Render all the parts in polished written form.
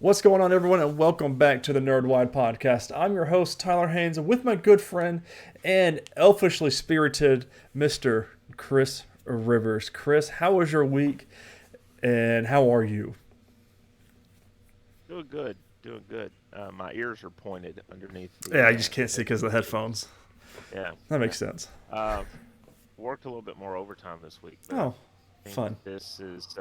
What's going on, everyone, and welcome back to the Nerdwide podcast. I'm your host, Tyler Haynes, and with my good friend and elfishly spirited Mr. Chris Rivers. Chris, how was your week, and how are you? Doing good, doing good. My ears are pointed underneath Yeah, the I just can't see because of the headphones. yeah, That yeah. makes sense. Uh, Worked a little bit more overtime this week, but Oh, I think fun. this is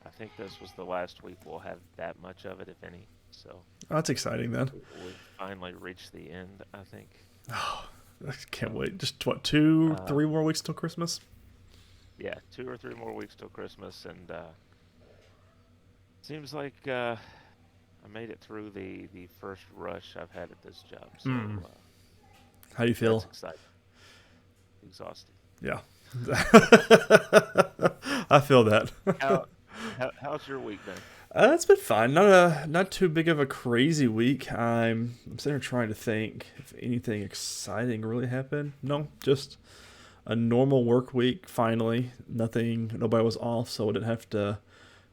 I think this was the last week we'll have that much of it, if any. So Oh, that's exciting, then. we've finally reached the end, I think. Oh, I can't wait. Just, what, two, Uh, three more weeks till Christmas? yeah, 2 or 3 more weeks till Christmas, and seems like I made it through the first rush I've had at this job. So Hmm. How do you that's feel? exciting. Exhausted. Yeah. I feel that. How, how's your week been? It's been fine. Not too big of a crazy week. I'm sitting here trying to think if anything exciting really happened. No, just a normal work week. Finally, nothing. Nobody was off, so I didn't have to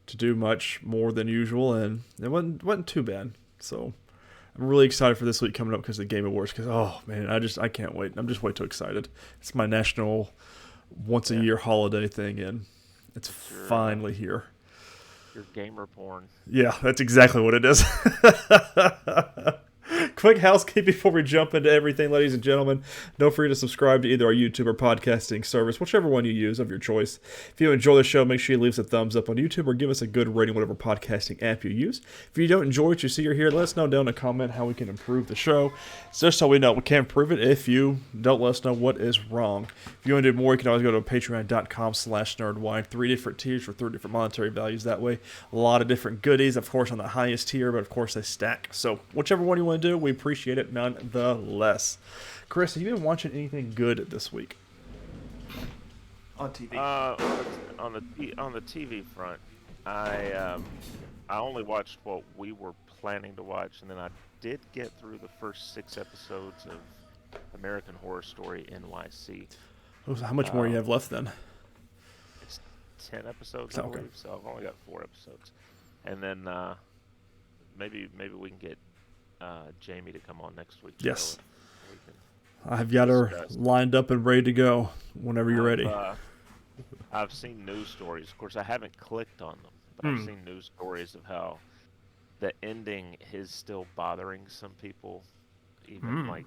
do much more than usual, and it wasn't too bad. So I'm really excited for this week coming up because of the Game Awards. Because oh man, I can't wait. I'm just way too excited. It's my national once a Yeah, year holiday thing, and it's it's finally here. your gamer porn. Yeah, that's exactly what it is. Quick housekeeping before we jump into everything, ladies and gentlemen. Don't forget to subscribe to either our YouTube or podcasting service, whichever one you use of your choice. If you enjoy the show, make sure you leave us a thumbs up on YouTube or give us a good rating, whatever podcasting app you use. If you don't enjoy what you see or hear, let us know down in a comment how we can improve the show. It's just so we know we can improve it if you don't let us know what is wrong. If you want to do more, you can always go to patreon.com/nerdwide. 3 different tiers for 3 different monetary values that way. A lot of different goodies, of course, on the highest tier, but of course they stack. So whichever one you want to do, we appreciate it nonetheless. Chris, have you been watching anything good this week on TV? On the TV front, I only watched what we were planning to watch, and then I did get through the first 6 episodes of American Horror Story NYC. How much more do you Um, have left then? it's 10 episodes, I Okay. believe, so I've only got 4 episodes, and then maybe we can get Jamie to come on next week's show, Yes. and we can I've got her discuss. lined up and ready to go whenever you're I've ready. I've seen news stories. Of course, I haven't clicked on them, but I've Hmm. seen news stories of how the ending is still bothering some people, even Hmm. like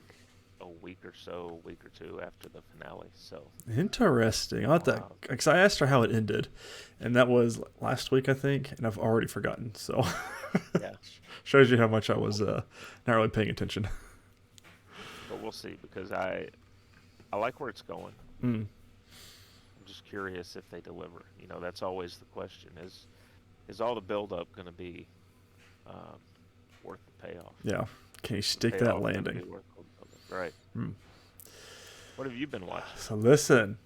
a week or two after the finale. So, Interesting. I'll have to, uh, because I asked her how it ended, and that was last week, I think, and I've already forgotten. So yeah, shows you how much I was not really paying attention. but we'll see because I like where it's going. Mm. I'm just curious if they deliver. That's always the question: is all the build-up going to be um, worth the payoff? Yeah. Can you stick that Payoff going to be landing? worth the build-up, right? Mm. What have you been watching? So listen,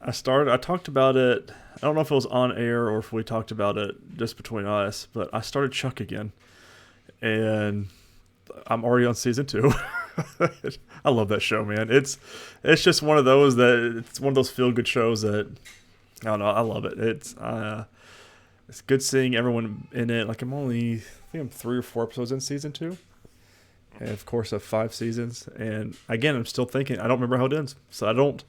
I talked about it. I don't know if it was on air or if we talked about it just between us, but I started Chuck again, and I'm already on season 2. I love that show, man. It's just one of those feel good shows that I don't know. I love it. It's good seeing everyone in it. Like I think I'm 3 or 4 episodes in season 2, and of course I have 5 seasons. And again, I'm still thinking I don't remember how it ends, so I don't.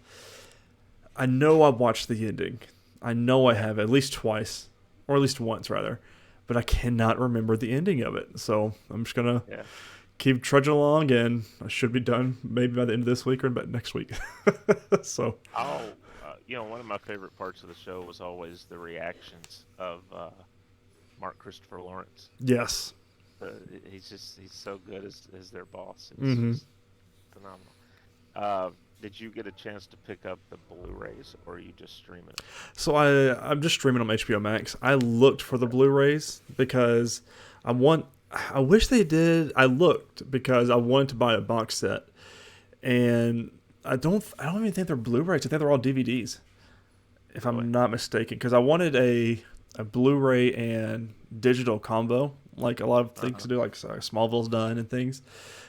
I know I watched the ending. I know I Yeah, have at least twice, or at least once rather, but I cannot remember the ending of it. So I'm just gonna yeah. keep trudging along, and I should be done maybe by the end of this week or by next week. So One of my favorite parts of the show was always the reactions of Mark Christopher Lawrence. yes. He's so good as their boss. It's Hmm. just phenomenal. Uh, did you get a chance to pick up the Blu-rays, or are you just streaming it? So I'm just streaming on HBO Max. I looked for the Okay. Blu-rays because I want. I wish they did. I looked because I wanted to buy a box set, and I don't even think they're Blu-rays. I think they're all DVDs, if Really? I'm not mistaken. Because I wanted a Blu-ray and digital combo, like a lot of things Uh-huh. to do, like Smallville's done and things,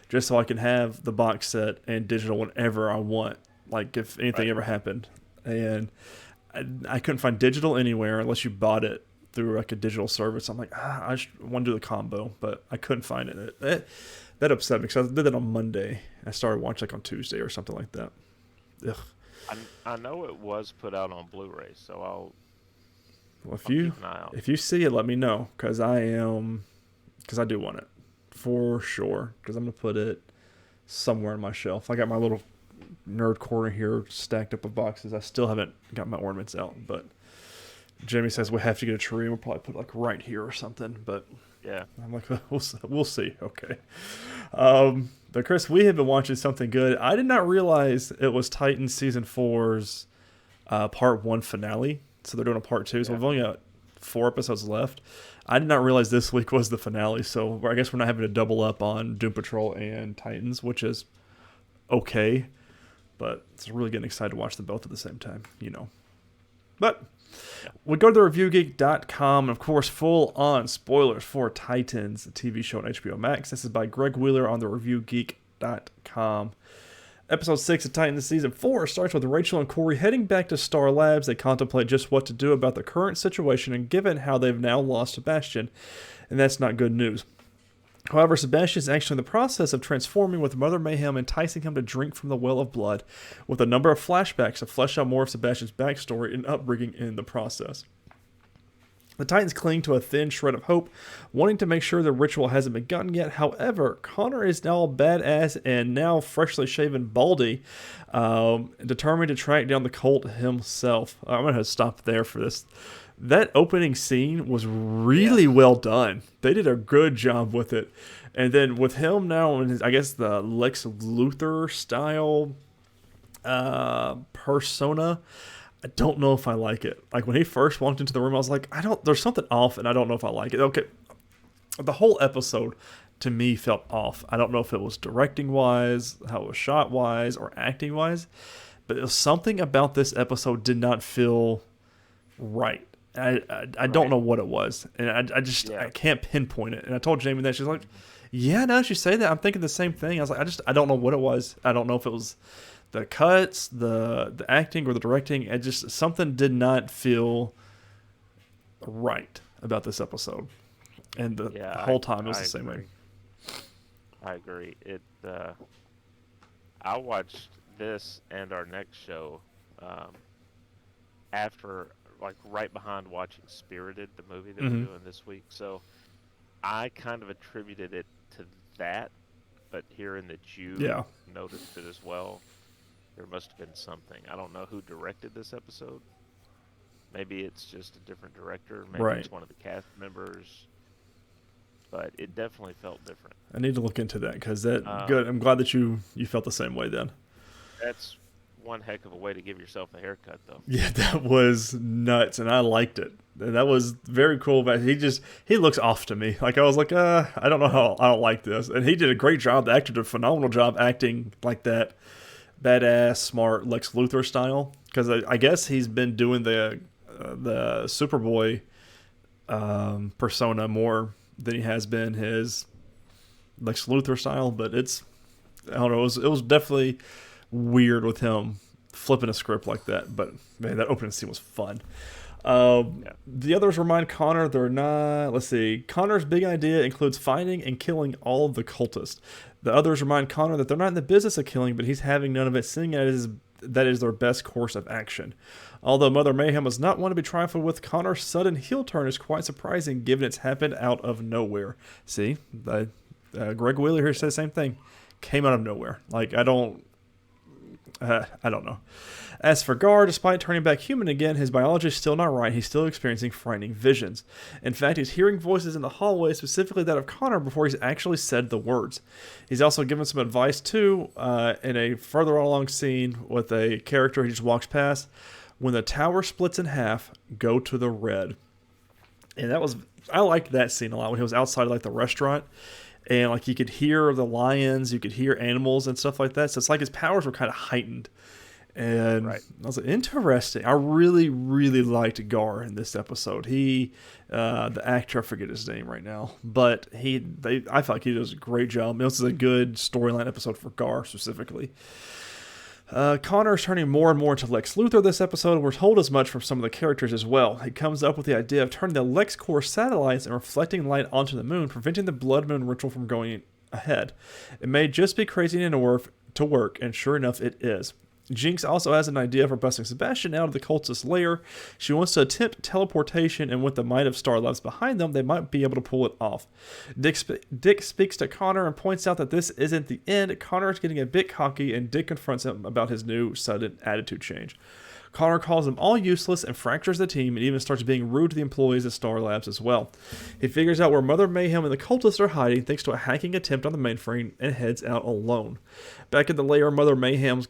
just so I can have the box set and digital whenever I want, like if anything Right. ever happened. And I couldn't find digital anywhere unless you bought it through like a digital service. I'm like, I want to do the combo, but I couldn't find it. That upset me because I did that on Monday. I started watching like on Tuesday or something like that. Ugh. I know it was put out on Blu-ray, so Well, I'll keep an eye out. if you see it, let me know because I do want it for sure because I'm gonna put it somewhere on my shelf. I got my little nerd corner here stacked up with boxes. I still haven't got my ornaments out, but Jamie says we have to get a tree. We'll probably put it like right here or something. But Yeah. I'm like, we'll see. Okay. But Chris, we have been watching something good. I did not realize it was Titans season 4's part 1 finale. So they're doing a part 2. So we've only got 4 episodes left. I did not realize this week was the finale. So I guess we're not having to double up on Doom Patrol and Titans, which is okay. But it's really getting excited to watch them both at the same time, But we go to the reviewgeek.com, and of course, full on spoilers for Titans, the TV show on HBO Max. This is by Greg Wheeler on the reviewgeek.com. Episode 6 of Titans Season 4 starts with Rachel and Corey heading back to Star Labs. They contemplate just what to do about the current situation and given how they've now lost Sebastian, and that's not good news. However, Sebastian is actually in the process of transforming with Mother Mayhem, enticing him to drink from the well of blood, with a number of flashbacks to flesh out more of Sebastian's backstory and upbringing in the process. The Titans cling to a thin shred of hope, wanting to make sure the ritual hasn't begun yet. However, Connor is now a badass and now freshly shaven Baldy, determined to track down the cult himself. I'm going to stop there for this. That opening scene was really well done. They did a good job with it. And then with him now in his, I guess, the Lex Luthor style persona, I don't know if I like it. Like when he first walked into the room, I was like, there's something off and I don't know if I like it. Okay. The whole episode to me felt off. I don't know if it was directing wise, how it was shot wise, or acting wise, but it was something about this episode did not feel right. I don't know what it was, and I can't pinpoint it. And I told Jamie that. She's like, yeah, now that you say that, I'm thinking the same thing. I was like, I don't know what it was. I don't know if it was the cuts, the acting, or the directing. It just, something did not feel right about this episode, and the whole time it was the same way. I agree. I watched this and our next show after, like, right behind watching Spirited, the movie that we're doing this week. So I kind of attributed it to that, but hearing that you noticed it as well, there must have been something. I don't know who directed this episode. Maybe it's just a different director. Maybe it's one of the cast members. But it definitely felt different. I need to look into that because good. I'm glad that you felt the same way then. That's one heck of a way to give yourself a haircut, though. Yeah, that was nuts, and I liked it. And that was very cool. But he looks off to me. Like I was like, I don't know how I don't like this. And he did a great job. The actor did a phenomenal job acting like that badass, smart Lex Luthor style. Because I guess he's been doing the Superboy persona more than he has been his Lex Luthor style. But I don't know. It was definitely weird with him flipping a script like that, but man, that opening scene was fun. The others remind Connor they're not. Let's see. Connor's big idea includes finding and killing all of the cultists. The others remind Connor that they're not in the business of killing, but he's having none of it, seeing that is their best course of action. Although Mother Mayhem was not one to be trifled with, Connor's sudden heel turn is quite surprising given it's happened out of nowhere. See, Greg Wheeler here said the same thing. Came out of nowhere. Like, I don't know. As for Gar, despite turning back human again, his biology is still not right. He's still experiencing frightening visions. In fact, he's hearing voices in the hallway, specifically that of Connor, before he's actually said the words. He's also given some advice, too, in a further along scene with a character he just walks past. When the tower splits in half, go to the red. And I liked that scene a lot when he was outside like the restaurant. And like you could hear the lions, you could hear animals and stuff like that. So it's like his powers were kind of heightened. And I was like, interesting. I really, really liked Gar in this episode. He, the actor, I forget his name right now, but I felt like he does a great job. This is a good storyline episode for Gar specifically. Connor is turning more and more into Lex Luthor this episode, and we're told as much from some of the characters as well. He comes up with the idea of turning the LexCorp satellites and reflecting light onto the moon, preventing the Blood Moon ritual from going ahead. It may just be crazy to work, and sure enough, it is. Jinx also has an idea for busting Sebastian out of the cultist lair. She wants to attempt teleportation, and with the might of Star Labs behind them, they might be able to pull it off. Dick speaks to Connor and points out that this isn't the end. Connor is getting a bit cocky, and Dick confronts him about his new sudden attitude change. Connor calls them all useless and fractures the team, and even starts being rude to the employees at Star Labs as well. He figures out where Mother Mayhem and the cultists are hiding thanks to a hacking attempt on the mainframe, and heads out alone. Back at the lair, Mother Mayhem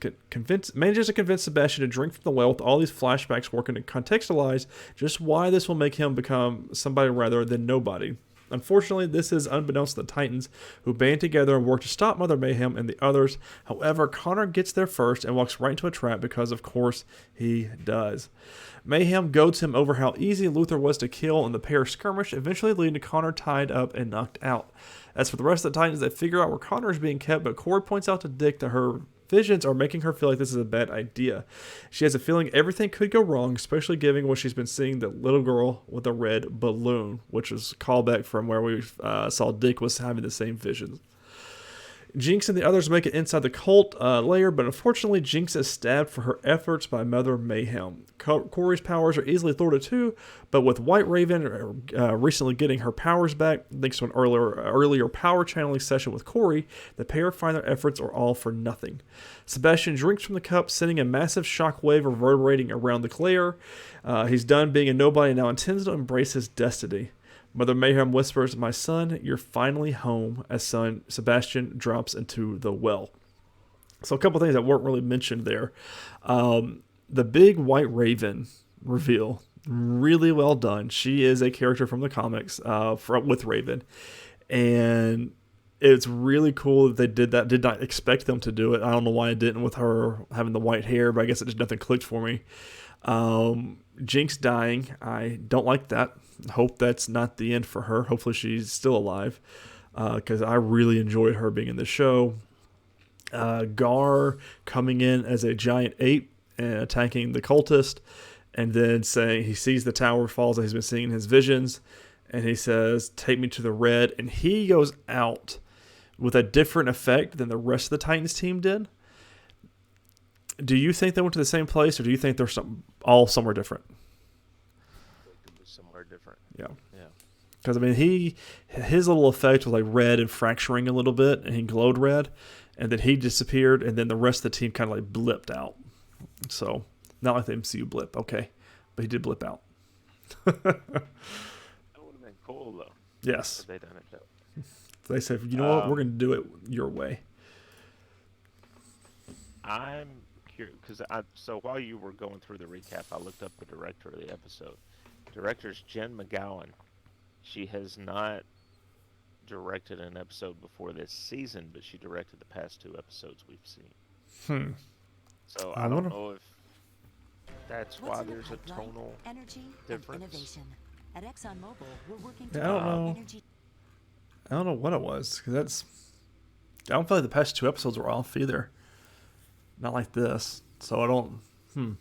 manages to convince Sebastian to drink from the well, with all these flashbacks working to contextualize just why this will make him become somebody rather than nobody. Unfortunately, this is unbeknownst to the Titans, who band together and work to stop Mother Mayhem and the others. However, Connor gets there first and walks right into a trap because, of course, he does. Mayhem goads him over how easy Luthor was to kill in the pair skirmish, eventually leading to Connor tied up and knocked out. As for the rest of the Titans, they figure out where Connor is being kept, but Corey points out to Dick that her visions are making her feel like this is a bad idea. She has a feeling everything could go wrong, especially given what she's been seeing, the little girl with a red balloon, which is a callback from where we saw Dick was having the same visions. Jinx and the others make it inside the cult layer, but unfortunately Jinx is stabbed for her efforts by Mother Mayhem. Corey's powers are easily thwarted too, but with White Raven recently getting her powers back, thanks to an earlier power channeling session with Corey, the pair find their efforts are all for nothing. Sebastian drinks from the cup, sending a massive shockwave reverberating around the lair. He's done being a nobody and now intends to embrace his destiny. Mother Mayhem whispers, "My son, you're finally home," as Sebastian drops into the well. So a couple things that weren't really mentioned there. The big White Raven reveal, really well done. She is a character from the comics with Raven. And it's really cool that they did that. Did not expect them to do it. I don't know why I didn't with her having the white hair, but I guess it just nothing clicked for me. Jinx dying, I don't like that. Hope that's not the end for her. Hopefully she's still alive, because I really enjoyed her being in the show. Gar coming in as a giant ape and attacking the cultist, and then saying he sees the tower falls that he's been seeing in his visions, and he says, "Take me to the red," and he goes out with a different effect than the rest of the Titans team did. Do you think they went to the same place, or do you think they're all somewhere different? Somewhere different. Yeah. Yeah. Because, I mean, his little effect was like red and fracturing a little bit, and he glowed red, and then he disappeared, and then the rest of the team kind of like blipped out. So, not like the MCU blip, okay. But he did blip out. That would have been cool, though. Yes. If they done it, though. They said, you know what, we're going to do it your way. I'm curious, because so while you were going through the recap, I looked up the director of the episode. Director's Jen McGowan. She has not directed an episode before this season, but she directed the past 2 episodes we've seen. So I don't know if that's why there's a tonal difference. Innovation. At ExxonMobil, we're working I don't know. I don't know what it was, because I don't feel like the past 2 episodes were off either. Not like this. So I don't. I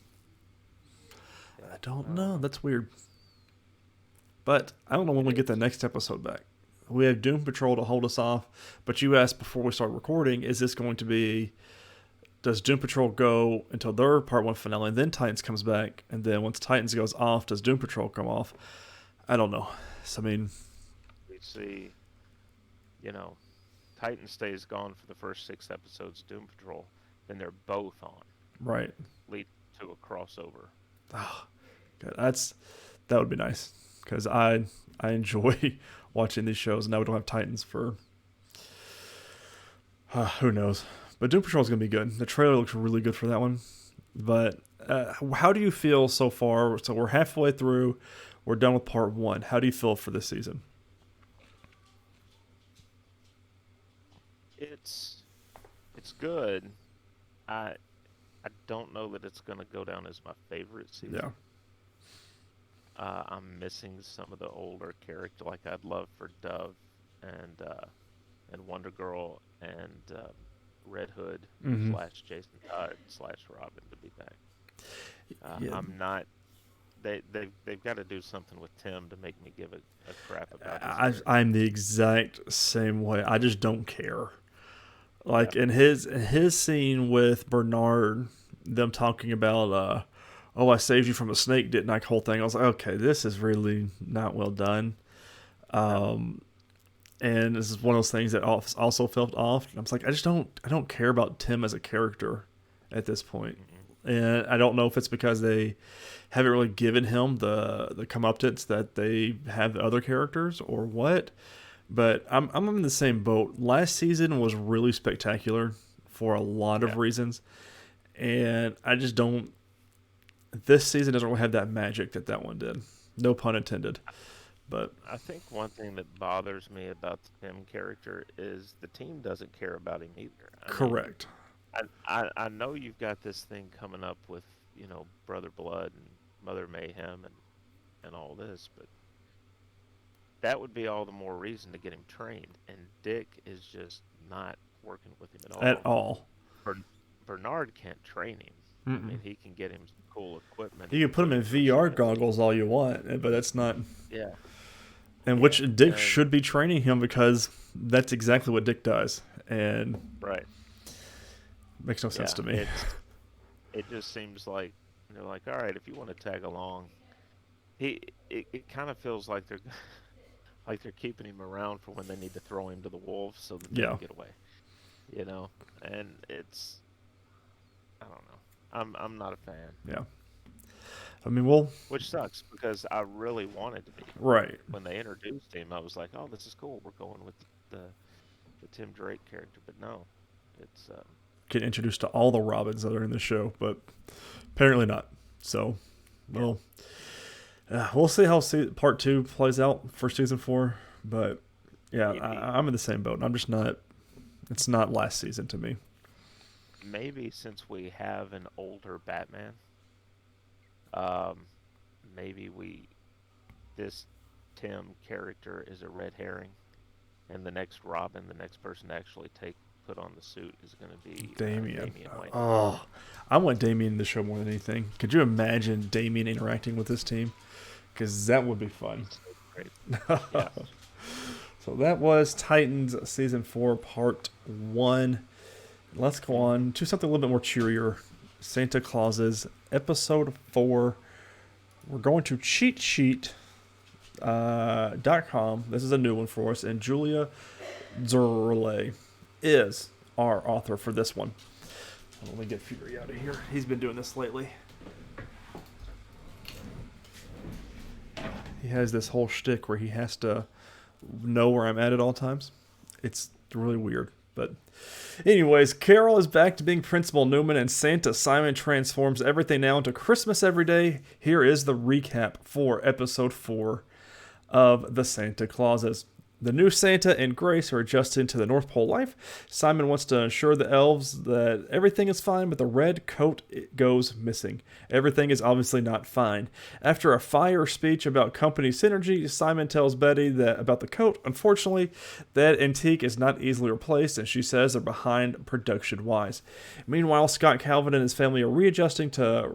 don't know. That's weird. But I don't know when we get the next episode back. We have Doom Patrol to hold us off. But you asked before we start recording, is this going to be... Does Doom Patrol go until their Part 1 finale, and then Titans comes back? And then once Titans goes off, does Doom Patrol come off? I don't know. So, I mean... We see, Titan stays gone for the first 6 episodes, Doom Patrol. Then they're both on. Right. Lead to a crossover. Oh, God, that would be nice. Because I enjoy watching these shows. Now we don't have Titans for... who knows. But Doom Patrol is going to be good. The trailer looks really good for that one. But how do you feel so far? So we're halfway through. We're done with Part 1. How do you feel for this season? It's good. I don't know that it's going to go down as my favorite season. Yeah. I'm missing some of the older characters, like I'd love for Dove and Wonder Girl and Red Hood Mm-hmm. slash Jason Todd slash Robin to be back. Yeah, I'm not. They've got to do something with Tim to make me give a crap about his character. I'm the exact same way. I just don't care. Yeah. Like in his scene with Bernard, them talking about, oh, I saved you from a snake, didn't I? Whole thing. I was like, okay, this is really not well done. No. And this is one of those things that also felt off. I was like, I don't care about Tim as a character at this point. Mm-mm. And I don't know if it's because they haven't really given him the comeuppance that they have the other characters or what. But I'm in the same boat. Last season was really spectacular for a lot of Yeah. reasons, and I just don't. This season doesn't really have that magic that one did. No pun intended. But I think one thing that bothers me about the Tim character is the team doesn't care about him either. I mean, correct. I know you've got this thing coming up with, Brother Blood and Mother Mayhem and all this, but that would be all the more reason to get him trained. And Dick is just not working with him at At all. all. Bernard can't train him. I Mm-mm. mean, he can get him some cool equipment. He You can can put him put in him through VR some. goggles all you want, but that's not. Yeah, And yeah, which Dick and should be training him because that's exactly what Dick does, and right, makes no sense yeah. to me. It just seems like they're like, all right, if you want to tag along, it kind of feels like they're like they're keeping him around for when they need to throw him to the wolves so that they Yeah, can get away, And it's I don't know. I'm not a fan, yeah. I mean, well, which sucks because I really wanted to be. right. When they introduced him, I was like, oh, this is cool. We're going with the the Tim Drake character, but no, it's Get introduced to all the Robins that are in the show, but apparently not. So, yeah, well, we'll see how part two plays out for season 4. But yeah, maybe I'm in the same boat. I'm just not. It's not last season to me. maybe since we have an older Batman, um, maybe this Tim character is a red herring, and the next Robin, the next person to actually put on the suit is going to be Damien. Damian Wayne. Oh, I want Damien in the show more than anything. Could you imagine Damien interacting with this team? Because that would be fun. Great. Yeah. So that was Titans Season 4, Part 1. Let's go on to something a little bit more cheerier. Santa Clauses, Episode 4. We're going to cheatsheet.com. This is a new one for us, and Julia Zerle is our author for this one. Let me get Fury out of here. He's been doing this lately. He has this whole shtick where he has to know where I'm at all times. It's really weird. But anyways, Carol is back to being Principal Newman, and Santa Simon transforms everything now into Christmas every day. Here is the recap for episode 4 of the Santa Clauses. The new Santa and Grace are adjusting to the North Pole life. Simon wants to assure the elves that everything is fine, but the red coat goes missing. Everything is obviously not fine. After a fire speech about company synergy, Simon tells Betty that about the coat. Unfortunately, that antique is not easily replaced, and she says they're behind production-wise. Meanwhile, Scott Calvin and his family are adjusting to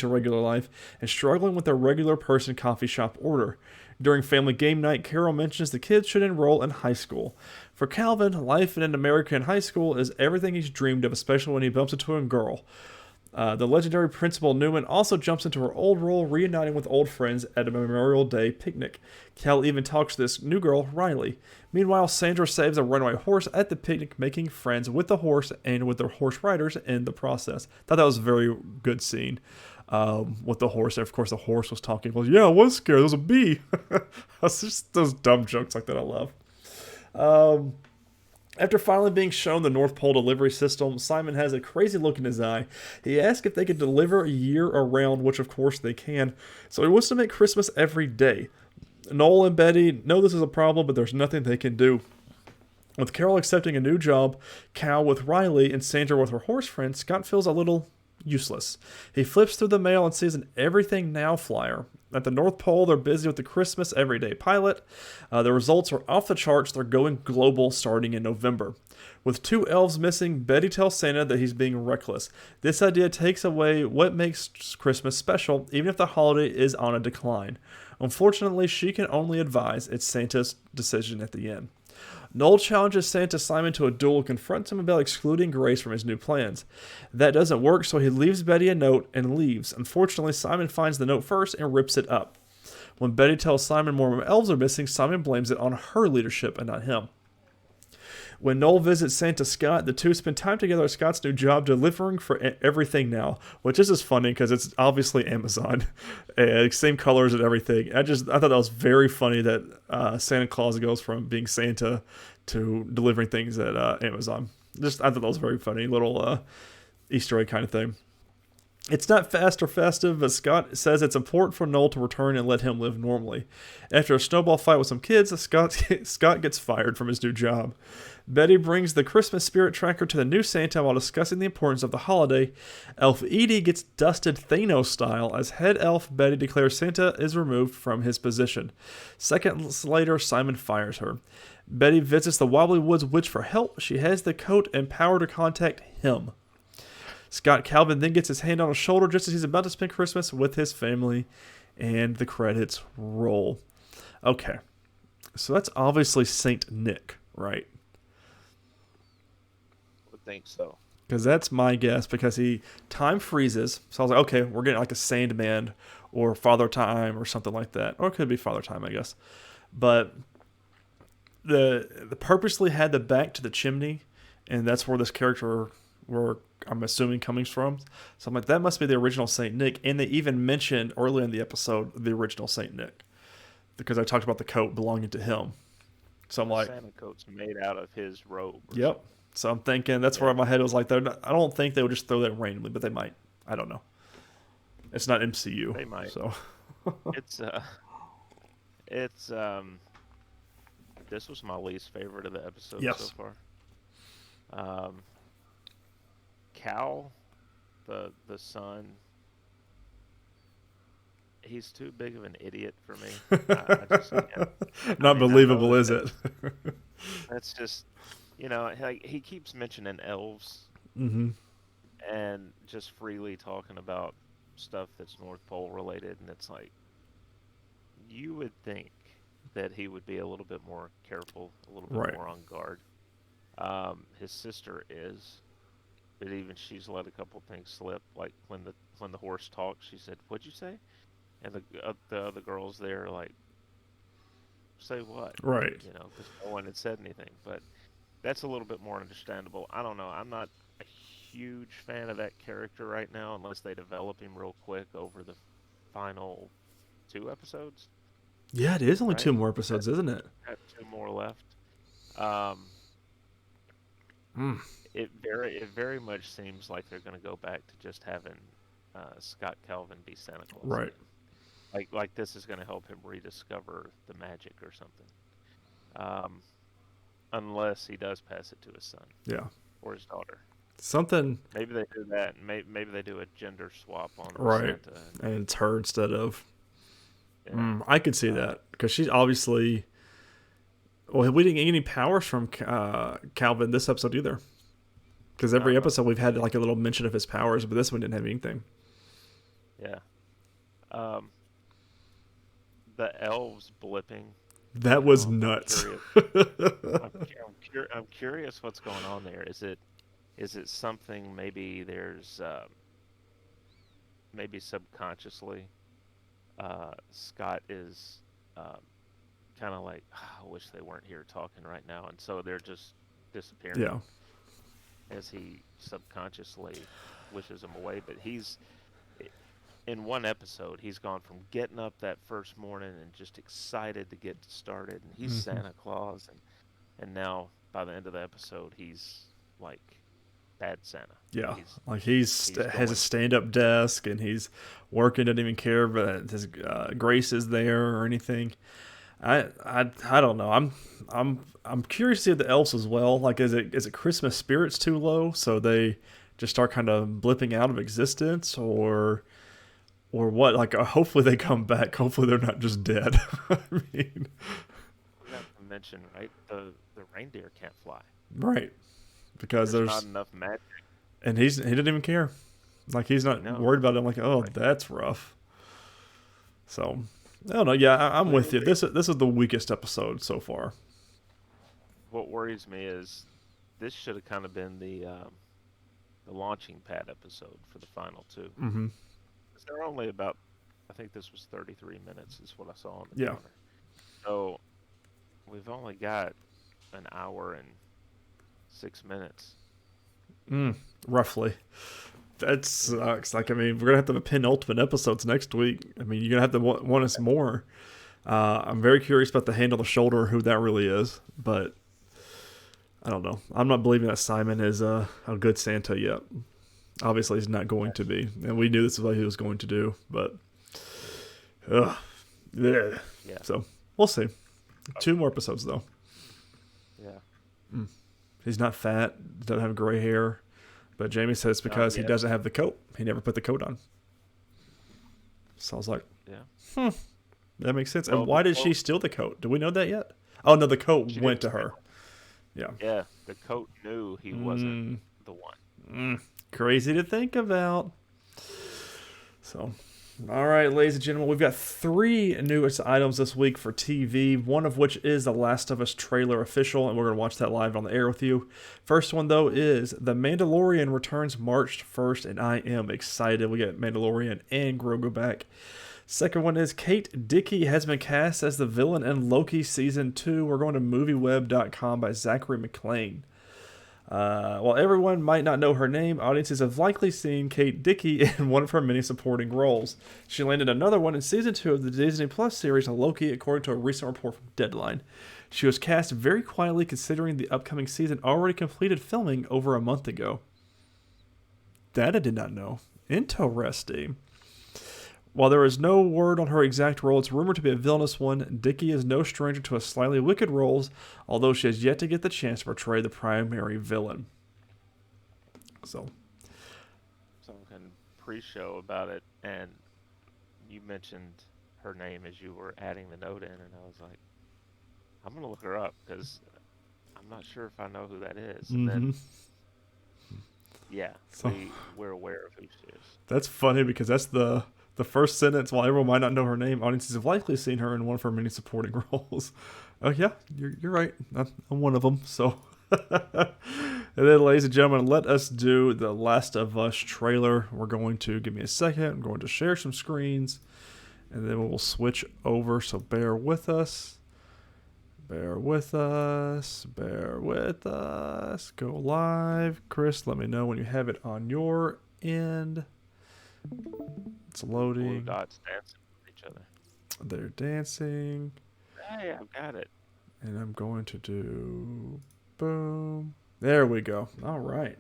regular life and struggling with their regular person coffee shop order. During family game night, Carol mentions the kids should enroll in high school. For Calvin, life in an American high school is everything he's dreamed of, especially when he bumps into a girl. The legendary Principal Newman also jumps into her old role, reuniting with old friends at a Memorial Day picnic. Cal even talks to this new girl, Riley. Meanwhile, Sandra saves a runaway horse at the picnic, making friends with the horse and with the horse riders in the process. Thought that was a very good scene. With the horse. Of course, the horse was talking. Well, yeah, I was scared. There was a bee. It's just those dumb jokes like that I love. After finally being shown the North Pole delivery system, Simon has a crazy look in his eye. He asks if they can deliver year-around, which of course they can. So he wants to make Christmas every day. Noel and Betty know this is a problem, but there's nothing they can do. With Carol accepting a new job, Cal with Riley, and Sandra with her horse friend, Scott feels a little useless. He flips through the mail and sees an Everything Now flyer. At the North Pole, they're busy with the Christmas Everyday pilot. The results are off the charts. They're going global starting in November. With 2 elves missing, Betty tells Santa that he's being reckless. This idea takes away what makes Christmas special, even if the holiday is on a decline. Unfortunately, she can only advise. It's Santa's decision at the end. Noel challenges Santa Simon to a duel and confronts him about excluding Grace from his new plans. That doesn't work, so he leaves Betty a note and leaves. Unfortunately, Simon finds the note first and rips it up. When Betty tells Simon more elves are missing, Simon blames it on her leadership and not him. When Noel visits Santa Scott, the two spend time together at Scott's new job delivering for Everything Now, which is just funny because it's obviously Amazon, and same colors and everything. I thought that was very funny that Santa Claus goes from being Santa to delivering things at Amazon. I thought that was a very funny little Easter egg kind of thing. It's not fast or festive, but Scott says it's important for Noel to return and let him live normally. After a snowball fight with some kids, Scott gets fired from his new job. Betty brings the Christmas spirit tracker to the new Santa while discussing the importance of the holiday. Elf Edie gets dusted Thanos style as head elf Betty declares Santa is removed from his position. Seconds later, Simon fires her. Betty visits the Wobbly Woods Witch for help. She has the coat and power to contact him. Scott Calvin then gets his hand on his shoulder just as he's about to spend Christmas with his family, and the credits roll. Okay, so that's obviously Saint Nick, right? I would think so. Because that's my guess, because time freezes, so I was like, okay, we're getting like a Sandman or Father Time or something like that. Or it could be Father Time, I guess. But the purposely had the back to the chimney, and that's where this character I'm assuming coming from. So I'm like, that must be the original Saint Nick. And they even mentioned earlier in the episode the original Saint Nick, because I talked about the coat belonging to him. So I'm like, Santa coat's made out of his robe. Yep. So I'm thinking that's where my head was like, I don't think they would just throw that randomly, but they might. I don't know. It's not MCU. They might. So it's this was my least favorite of the episode so far. Cal, the son, he's too big of an idiot for me. I just can't. Not believable, is it? That's just, like he keeps mentioning elves, and just freely talking about stuff that's North Pole related, and it's like, you would think that he would be a little bit more careful, a little bit more on guard. His sister is. But even she's let a couple things slip, like when the horse talked, she said, "What'd you say?" And the other girls there like, "Say what?" Right. Because no one had said anything. But that's a little bit more understandable. I don't know. I'm not a huge fan of that character right now, unless they develop him real quick over the final 2 episodes. Yeah, it is only 2 more episodes, isn't it? Got 2 more left. It very much seems like they're going to go back to just having Scott Calvin be Santa Claus. Right. Like this is going to help him rediscover the magic or something. Unless he does pass it to his son. Yeah. Or his daughter. Something. Maybe they do that. Maybe they do a gender swap on Right. Santa. And it's her instead of. Yeah. I could see that, because she's obviously. Well, we didn't get any powers from Calvin this episode either. Because every episode we've had like a little mention of his powers, but this one didn't have anything. Yeah. The elves blipping. That was nuts. I'm curious what's going on there. Is it something, maybe there's maybe subconsciously Scott is kind of like, I wish they weren't here talking right now, and so they're just disappearing. Yeah. As he subconsciously wishes them away. But he's, in one episode, he's gone from getting up that first morning and just excited to get started, and he's Santa Claus, and now by the end of the episode, he's like bad Santa. Yeah, he has a stand-up desk, and he's working, doesn't even care but his Grace is there or anything. I don't know. I'm curious to see the elves as well. Like, is it Christmas spirits too low, so they just start kind of blipping out of existence, or what? Like, hopefully they come back. Hopefully they're not just dead. I mean, Not to mention, right? The reindeer can't fly. right, because There's there's not enough magic. and he didn't even care. Like, he's not No. worried about it. I'm like, oh, that's rough. So I don't know. Yeah, I'm with you. This is the weakest episode so far. What worries me is this should have kind of been the launching pad episode for the final two. Mm-hmm. 'Cause they're only about, I think this was 33 minutes is what I saw on the Yeah. counter. So we've only got an hour and 6 minutes. Roughly. That sucks. Like, I mean, we're gonna have to have penultimate episodes next week. I mean, you're gonna have to want us more. I'm very curious about the hand on the shoulder, who that really is, but I don't know. I'm not believing that Simon is a good Santa yet. Obviously, he's not going to be, and we knew this is what he was going to do. But, yeah. So we'll see. 2 more episodes though. Yeah. He's not fat. Doesn't have gray hair. But Jamie says it's because he doesn't have the coat. He never put the coat on. So I was like, Yeah. That makes sense. Well, And why did she steal the coat? Do we know that yet? Oh, no, the coat She went to didn't. her. Yeah. Yeah. The coat knew he wasn't the one. Crazy to think about. So, all right, ladies and gentlemen, we've got 3 newest items this week for TV, one of which is The Last of Us trailer official, and we're going to watch that live on the air with you. First one, though, is The Mandalorian returns March 1st, and I am excited. We get Mandalorian and Grogu back. Second one is Kate Dickie has been cast as the villain in Loki Season 2. We're going to movieweb.com by Zachary McLean. While everyone might not know her name, audiences have likely seen Kate Dickie in one of her many supporting roles. She landed another one in Season 2 of the Disney Plus series Loki, according to a recent report from Deadline. She was cast very quietly considering the upcoming season already completed filming over a month ago. That I did not know. Interesting. While there is no word on her exact role, it's rumored to be a villainous one. Dickie is no stranger to a slightly wicked roles, although she has yet to get the chance to portray the primary villain. So, Something pre-show about it, and you mentioned her name as you were adding the note in, and I was like, I'm gonna look her up because I'm not sure if I know who that is. And then, yeah, So- we're aware of who she is. that's funny because that's the first sentence. While everyone might not know her name, audiences have likely seen her in one of her many supporting roles. Oh, yeah, you're right. I'm one of them. So, and then, ladies and gentlemen, let us do the Last of Us trailer. We're going to, give me a second, I'm going to share some screens, and then we'll switch over. So bear with us. Bear with us. Bear with us. Go live. Chris, let me know when you have it on your end. It's Blue loading. dots dancing with each other. They're dancing. Hey, I've got it. And I'm going to do boom. There we go. All right.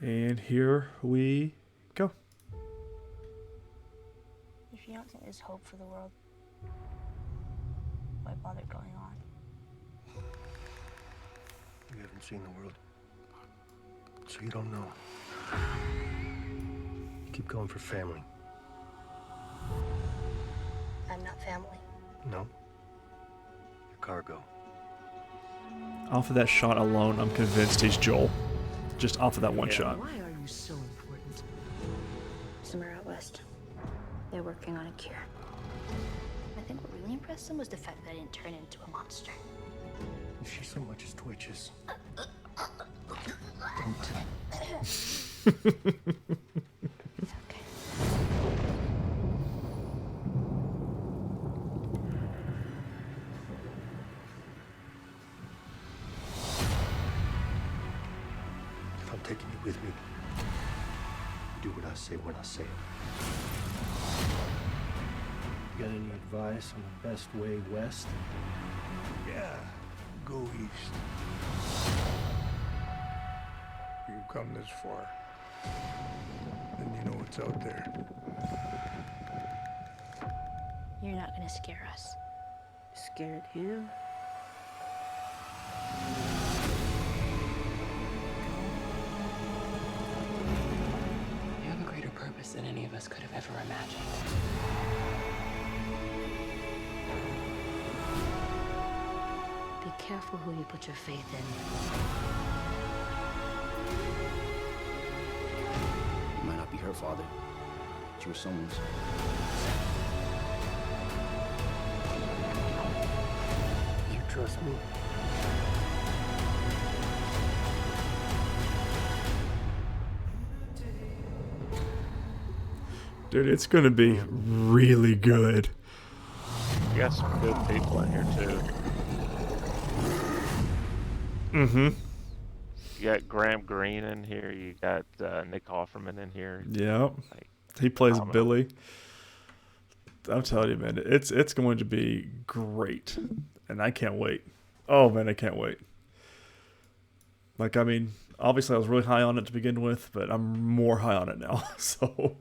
And here we go. If you don't think there's hope for the world, why bother going on? You haven't seen the world, so you don't know. You keep going for family. I'm not family. No. You're cargo. Off of that shot alone, I'm convinced he's Joel. Just off of that one Yeah. shot. Why are you so important? Somewhere out west, they're working on a cure. I think what really impressed them was the fact that I didn't turn into a monster. If she so much as twitches, It's okay. if I'm taking you with me, you do what I say when I say it. You got any advice on the best way west? Yeah, go east. You've come this far, then you know what's out there. You're not gonna scare us. Scared him? us could have ever imagined. Be careful who you put your faith in. You might not be her father, but you were someone's. You trust me? Dude, it's gonna be really good. You got some good people in here too. Mm-hmm. You got Graham Greene in here. You got Nick Offerman in here. Yeah. Like, He plays phenomenal. Billy. I'm telling you, man, it's going to be great. And I can't wait. Oh, man, I can't wait. Like, I mean, obviously I was really high on it to begin with, but I'm more high on it now. So,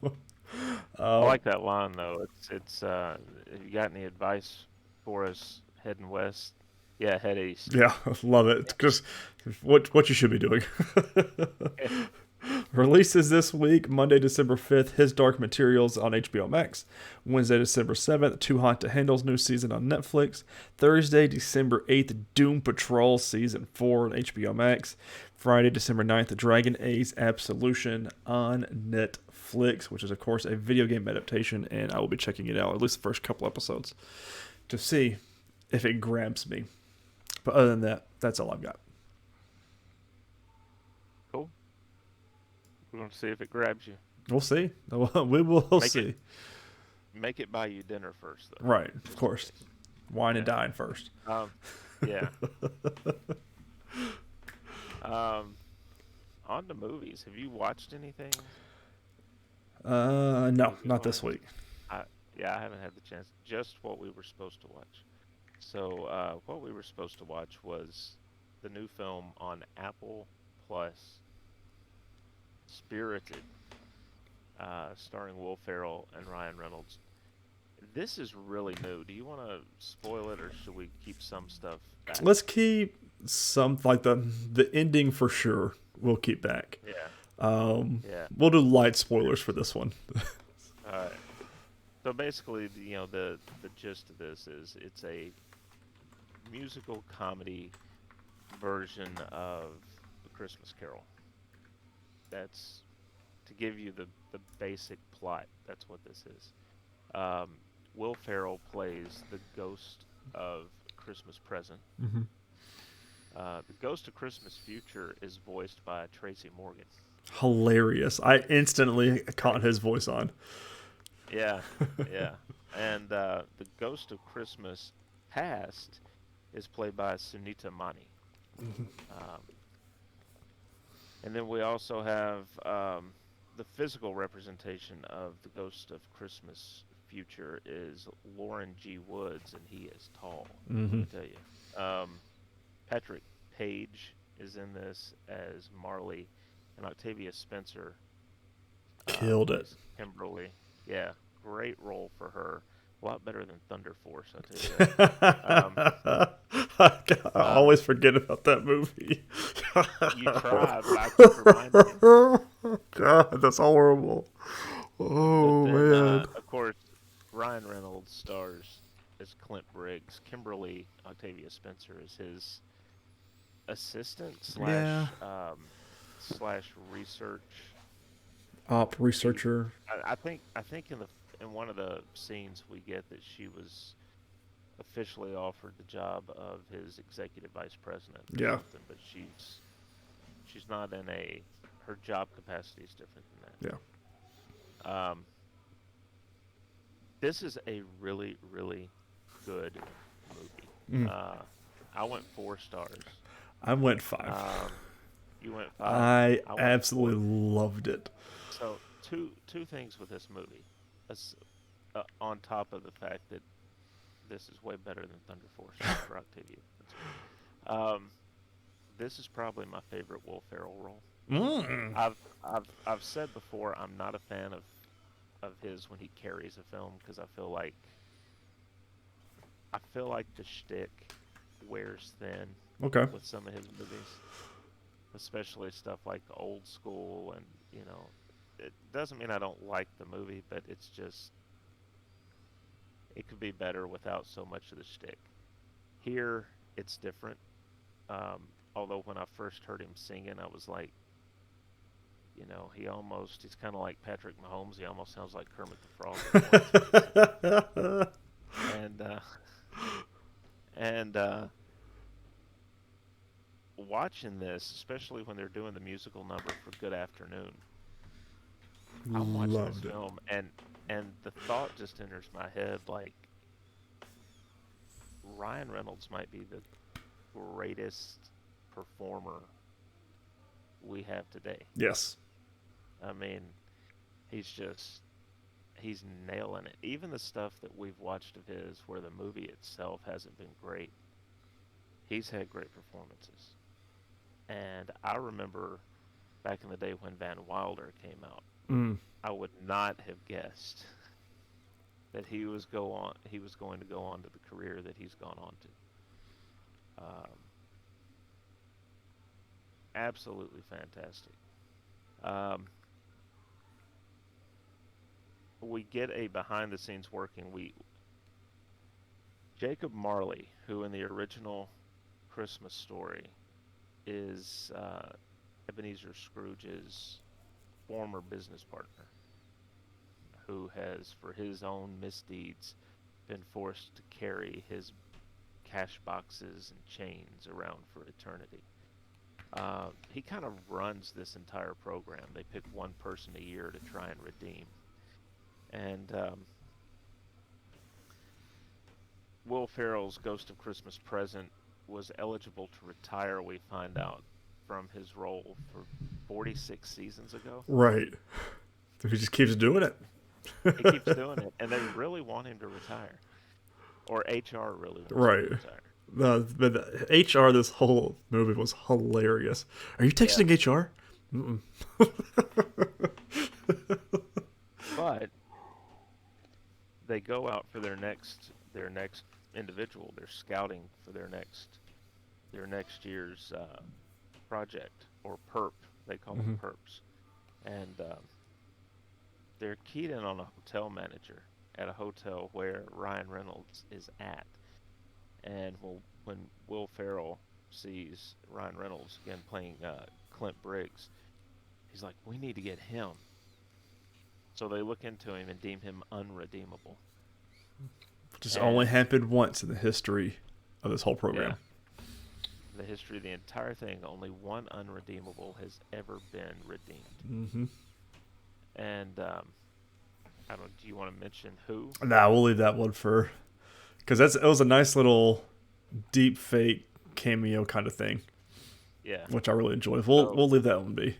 I like that line though. It's if you got any advice for us heading west? Yeah, head east. yeah, love it. It's just what you should be doing. Releases this week, Monday, December 5th, His Dark Materials on HBO Max. Wednesday, December 7th, Too Hot to Handle's new season on Netflix. Thursday, December 8th, Doom Patrol Season 4 on HBO Max. Friday, December 9th, Dragon Age Absolution on Netflix, which is, of course, a video game adaptation, and I will be checking it out, at least the first couple episodes, to see if it grabs me. But other than that, that's all I've got. Cool. We're gonna see if it grabs you. We'll see. We will Make see. Make it buy you dinner first, though. Right, of course. Wine and dine first. Yeah. On to movies. Have you watched anything? No, not this week. Yeah, I haven't had the chance. Just what we were supposed to watch. So, what we were supposed to watch was the new film on Apple Plus, Spirited, starring Will Ferrell and Ryan Reynolds. This is really new. Do you want to spoil it, or should we keep some stuff back? Let's keep some, like the ending for sure. We'll keep back. Yeah. Yeah. We'll do light spoilers for this one. All right. So basically, the gist of this is it's a musical comedy version of A Christmas Carol. That's to give you the basic plot. That's what this is. Will Ferrell plays the ghost of Christmas Present. Mm-hmm. The ghost of Christmas Future is voiced by Tracy Morgan. Hilarious. I instantly caught his voice on. Yeah, yeah. And the ghost of Christmas Past is played by Sunita Mani. And then we also have the physical representation of the ghost of Christmas Future is Lauren G. Woods, and he is tall. Let me tell you. Patrick Page is in this as Marley, and Octavia Spencer Killed it. Kimberly. Yeah, great role for her. A lot better than Thunder Force, I tell you that. I always forget about that movie. You tried, but I keep reminding you. God, that's horrible. Oh, But then, man. of course, Ryan Reynolds stars as Clint Briggs. Kimberly, Octavia Spencer, is his assistant slash research Researcher. I think in one of the scenes we get that she was officially offered the job of his executive vice president. Or Yeah. something, but she's not in her job capacity is different than that. Yeah. This is a really, really good movie. I went 4 stars. I went 5. You went 5. I went absolutely 4. loved it. So two things with this movie, on top of the fact that this is way better than Thunder Force for Octavia. This is probably my favorite Will Ferrell role. I've said before I'm not a fan of his when he carries a film because I feel like the shtick wears thin. Okay. With some of his movies, especially stuff like Old School and it doesn't mean I don't like the movie, but it's just it could be better without so much of the shtick. Here, it's different. Although when I first heard him singing, I was like, he's kind of like Patrick Mahomes. He almost sounds like Kermit the Frog. And and watching this, especially when they're doing the musical number for Good Afternoon, I'm watching Loved this it. film, and the thought just enters my head like Ryan Reynolds might be the greatest performer we have today. Yes. I mean, he's nailing it. Even the stuff that we've watched of his where the movie itself hasn't been great, he's had great performances. And I remember back in the day when Van Wilder came out, I would not have guessed that he was going to go on to the career that he's gone on to. Absolutely fantastic. We get a behind-the-scenes working. Jacob Marley, who in the original Christmas Story is Ebenezer Scrooge's former business partner, who has, for his own misdeeds, been forced to carry his cash boxes and chains around for eternity. He kind of runs this entire program. They pick one person a year to try and redeem. And Will Ferrell's Ghost of Christmas Present was eligible to retire, we find out, from his role for 46 seasons ago. Right. He just keeps doing it. He keeps doing it, and they really want him to retire. Or HR really wants him to retire. But the HR, this whole movie was hilarious. Are you texting HR? Mm-mm. But they go out for their next individual. They're scouting for their next year's project, or perp. They call them perps. And they're keyed in on a hotel manager at a hotel where Ryan Reynolds is at. And when Will Ferrell sees Ryan Reynolds again playing Clint Briggs, he's like, we need to get him. So they look into him and deem him unredeemable. Just only happened once in the history of this whole program. Yeah. In the history of the entire thing, only one unredeemable has ever been redeemed. Mm-hmm. And I don't. Do you want to mention who? Nah, we'll leave that one for, because it was a nice little deep fake cameo kind of thing. Yeah. Which I really enjoyed. We'll leave that one be.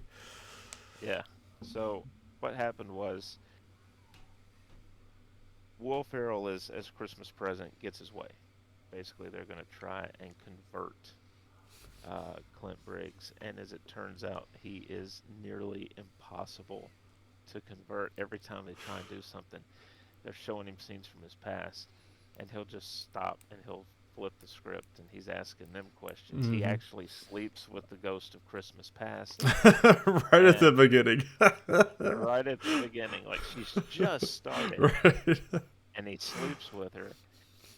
Yeah. So what happened was Will Ferrell as Christmas Present gets his way. Basically, they're going to try and convert Clint Briggs, and as it turns out, he is nearly impossible to convert. Every time they try and do something, they're showing him scenes from his past, and he'll just stop and he'll flip the script, and he's asking them questions. He actually sleeps with the ghost of Christmas past. Right at the beginning. Right at the beginning, like she's just started. Right. And he sleeps with her,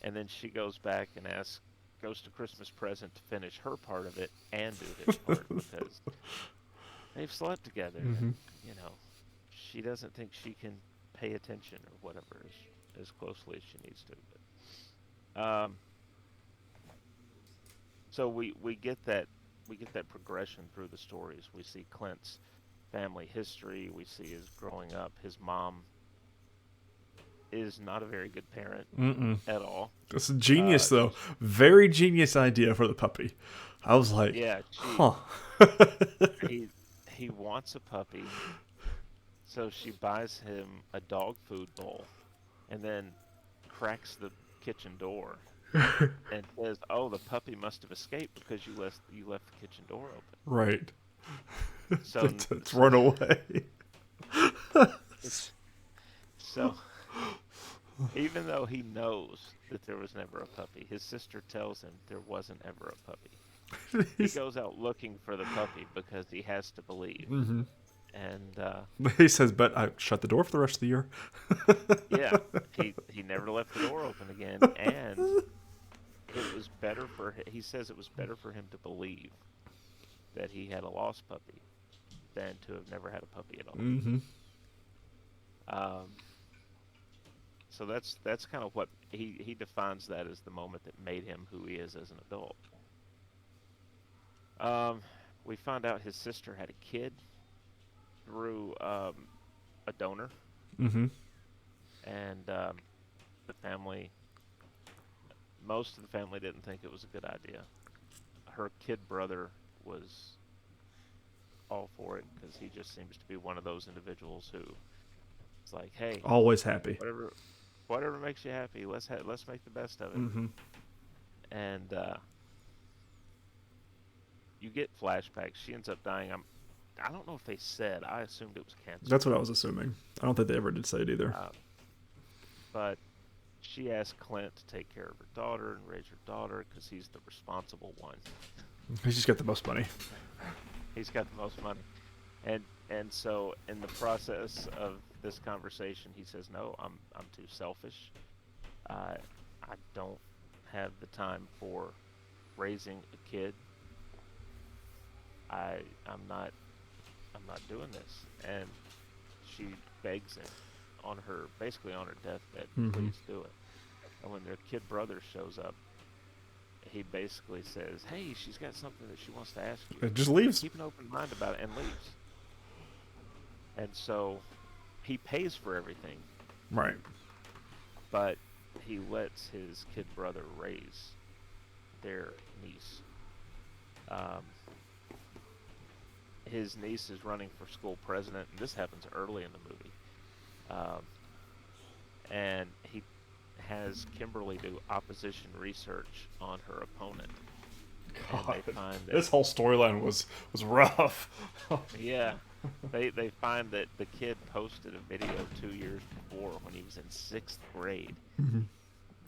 and then she goes back and asks Ghost of Christmas Present to finish her part of it and do his part, because they've slept together. And, she doesn't think she can pay attention or whatever as closely as she needs to. But, so we get that progression through the stories. We see Clint's family history. We see his growing up. His mom is not a very good parent at all. It's a genius, though. Very genius idea for the puppy. I was like, yeah, huh. he wants a puppy, so she buys him a dog food bowl, and then cracks the kitchen door and says, "Oh, the puppy must have escaped because you left the kitchen door open." Right. So it's run away. So even though he knows that there was never a puppy, his sister tells him there wasn't ever a puppy. He goes out looking for the puppy because he has to believe. And He says, "But I shut the door for the rest of the year." yeah, he never left the door open again, and it was better for he says it was better for him to believe that he had a lost puppy than to have never had a puppy at all. Mm-hmm. Um, so that's kind of what he defines that as the moment that made him who he is as an adult. Um, we found out his sister had a kid through a donor, Mm-hmm. and the family, most of the family didn't think it was a good idea. Her kid brother was all for it because he just seems to be one of those individuals who it's like, hey, Always happy. whatever makes you happy, let's make the best of it. Mm-hmm. And you get flashbacks. She ends up dying. I don't know if they said. I assumed it was cancer. That's what I was assuming. I don't think they ever did say it either. But she asked Clint to take care of her daughter and raise her daughter because he's the responsible one. He's just got the most money. He's got the most money. And so in the process of this conversation, he says, "No, I'm too selfish. I don't have the time for raising a kid. I'm not doing this." And she begs him basically on her deathbed, please do it. And when their kid brother shows up, he basically says, "Hey, she's got something that she wants to ask you." It just leaves. Keep an open mind about it, and leaves. And so he pays for everything, Right. but he lets his kid brother raise their niece. His niece is running for school president, and this happens early in the movie. And he has Kimberly do opposition research on her opponent. God, And they find that, this whole storyline was rough. yeah, they find that the kid posted a video 2 years before when he was in 6th grade. 11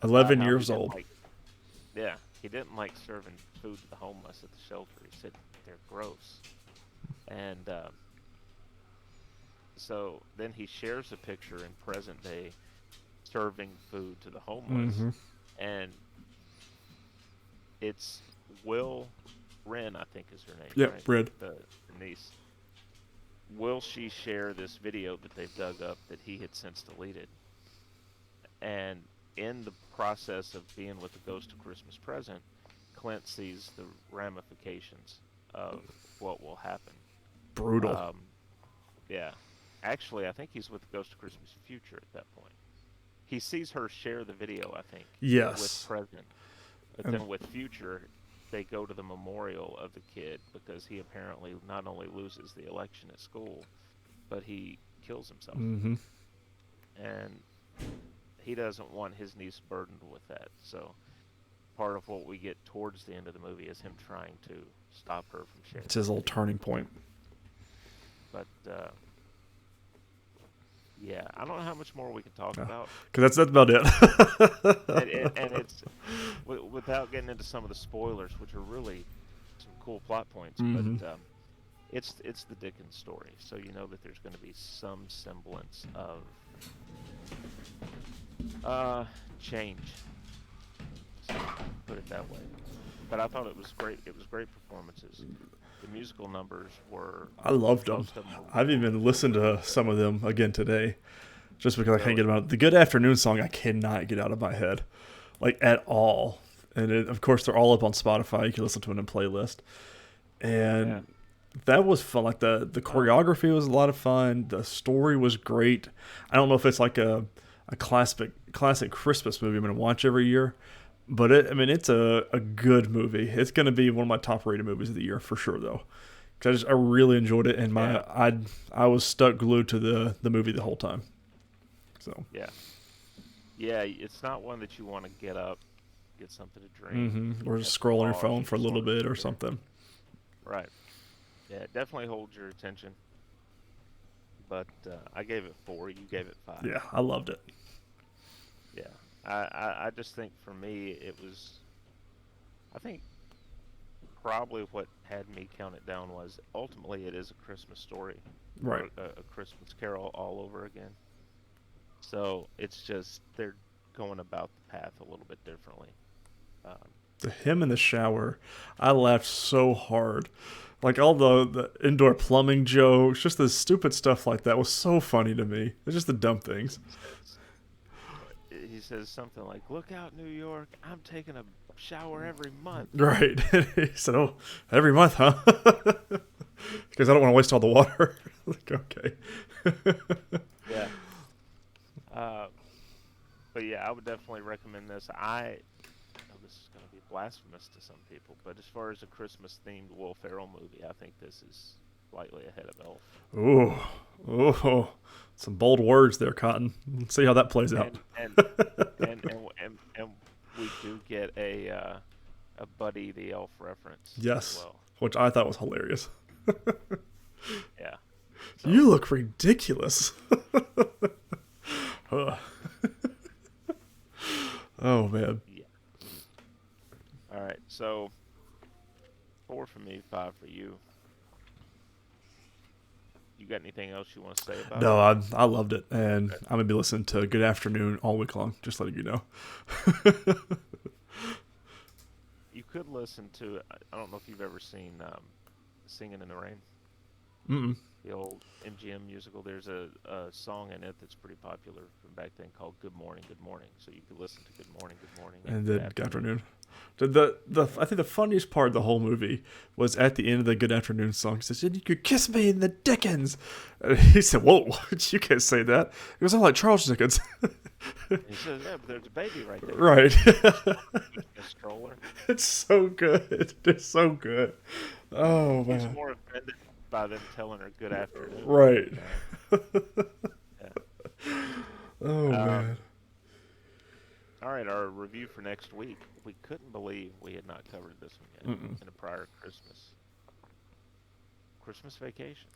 about how years he didn't old. He didn't like serving food to the homeless at the shelter. He said they're gross. And so then he shares a picture in present day serving food to the homeless. And it's Will Wren, I think is her name. Yep, right? Red. The niece. Will she share this video that they've dug up that he had since deleted? And in the process of being with the Ghost of Christmas Present, Clint sees the ramifications of what will happen. Brutal. Yeah. Actually, I think he's with the Ghost of Christmas Future at that point. He sees her share the video, I think. Yes. With Present. But then with Future, they go to the memorial of the kid because he apparently not only loses the election at school, but he kills himself. Mm-hmm. And he doesn't want his niece burdened with that. So part of what we get towards the end of the movie is him trying to stop her from sharing. It's his little turning point. But yeah, I don't know how much more we can talk about. Because that's about it. and it's without getting into some of the spoilers, which are really some cool plot points. But it's the Dickens story, so you know that there's going to be some semblance of change. So, put it that way. But I thought it was great. It was great performances. The musical numbers were. I loved them. Most of them were I've even listened to some of them again today, just because I can't get Really? them out. The Good Afternoon song I cannot get out of my head, like at all. And of course they're all up on Spotify. You can listen to it in a playlist. And that was fun. Like the choreography was a lot of fun. The story was great. I don't know if it's like a classic Christmas movie I'm going to watch every year. But it's a good movie. It's going to be one of my top rated movies of the year for sure, though. Because I really enjoyed it, and I was stuck glued to the movie the whole time. So yeah, it's not one that you want to get up, get something to drink, or just scroll on your phone for a little bit or something. Right. Yeah, it definitely holds your attention. But I gave it 4. You gave it 5. Yeah, I loved it. Yeah. I just think for me it was. I think probably what had me count it down was ultimately it is a Christmas story, Right. or a Christmas Carol all over again. So it's just they're going about the path a little bit differently. Um, Him in the shower, I laughed so hard. Like all the indoor plumbing jokes, just the stupid stuff like that was so funny to me. It's just the dumb things. he says something like, "Look out, New York! I'm taking a shower every month." Right. He said, "Oh, every month, huh?" Because I don't want to waste all the water. Like, okay. Yeah. But yeah, I would definitely recommend this. I know this is going to be blasphemous to some people, but as far as a Christmas-themed Will Ferrell movie, I think this is slightly ahead of Elf. Ooh. Ooh. Some bold words there, Cotton. Let's see how that plays out. And we do get a Buddy the Elf reference. Yes. As well. Which I thought was hilarious. Yeah. You look ridiculous. Ugh. Oh, man. Yeah. All right. So 4 for me, 5 for you. You got anything else you want to say about No, it? I loved it. And I'm going to be listening to Good Afternoon all week long, just letting you know. You could listen to, I don't know if you've ever seen Singing in the Rain, Mm-mm. the old MGM musical. There's a song in it that's pretty popular from back then called Good Morning, Good Morning. So you could listen to Good Morning, Good Morning. And then Good Afternoon. I think the funniest part of the whole movie was at the end of the Good Afternoon song. He says, "You could kiss me in the Dickens." And he said, "Whoa, you can't say that." It was all like Charles Dickens. He says, "Yeah, but there's a baby right there." Right. A stroller. It's so good. It's so good. Oh, He's man. more offended by them telling her good afternoon. Right. Yeah. Oh, man. All right, our review for next week. We couldn't believe we had not covered this one yet in a prior Christmas Vacation.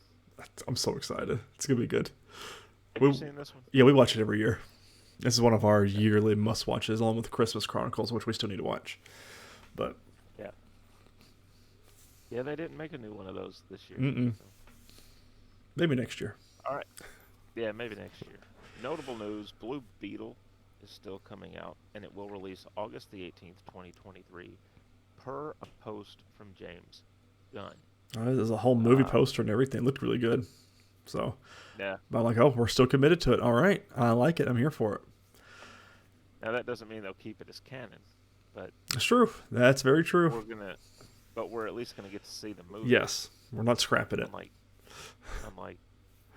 I'm so excited. It's going to be good. Have you seen this one? Yeah, we watch it every year. This is one of our yearly must-watches, along with Christmas Chronicles, which we still need to watch. But Yeah. Yeah, they didn't make a new one of those this year. So. Maybe next year. All right. Yeah, maybe next year. Notable news, Blue Beetle is still coming out, and it will release August the 18th, 2023, per a post from James Gunn. There's a whole movie poster and everything. It looked really good. So, Yeah. but I'm like, oh, we're still committed to it. All right. I like it. I'm here for it. Now, that doesn't mean they'll keep it as canon, but It's true. That's very true. we're at least gonna get to see the movie. Yes. We're not scrapping it. Unlike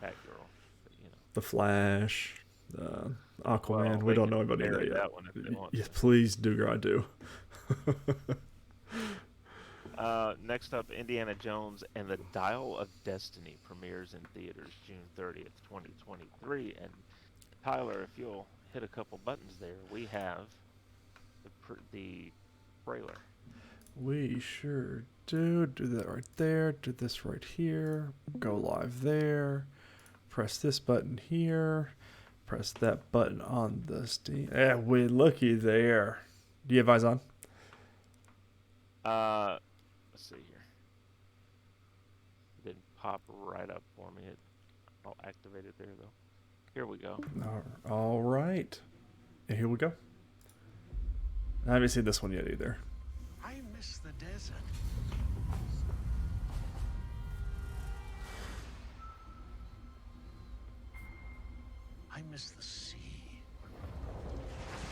Batgirl, but, you know. The Flash, Aquaman. Well, we they don't can know about any of bury that yet. that one if they want Yeah, to. please do. I do. Next up, Indiana Jones and the Dial of Destiny premieres in theaters June 30th, 2023. And Tyler, if you'll hit a couple buttons there, we have the trailer. We sure do. Do that right there. Do this right here. Go live there. Press this button here. Press that button on the Steam. Yeah, we looky there. Do you have eyes on? Let's see here. It didn't pop right up for me. I'll activate it there though. Here we go. All right. And here we go. I haven't seen this one yet either. I miss the desert. I miss the sea.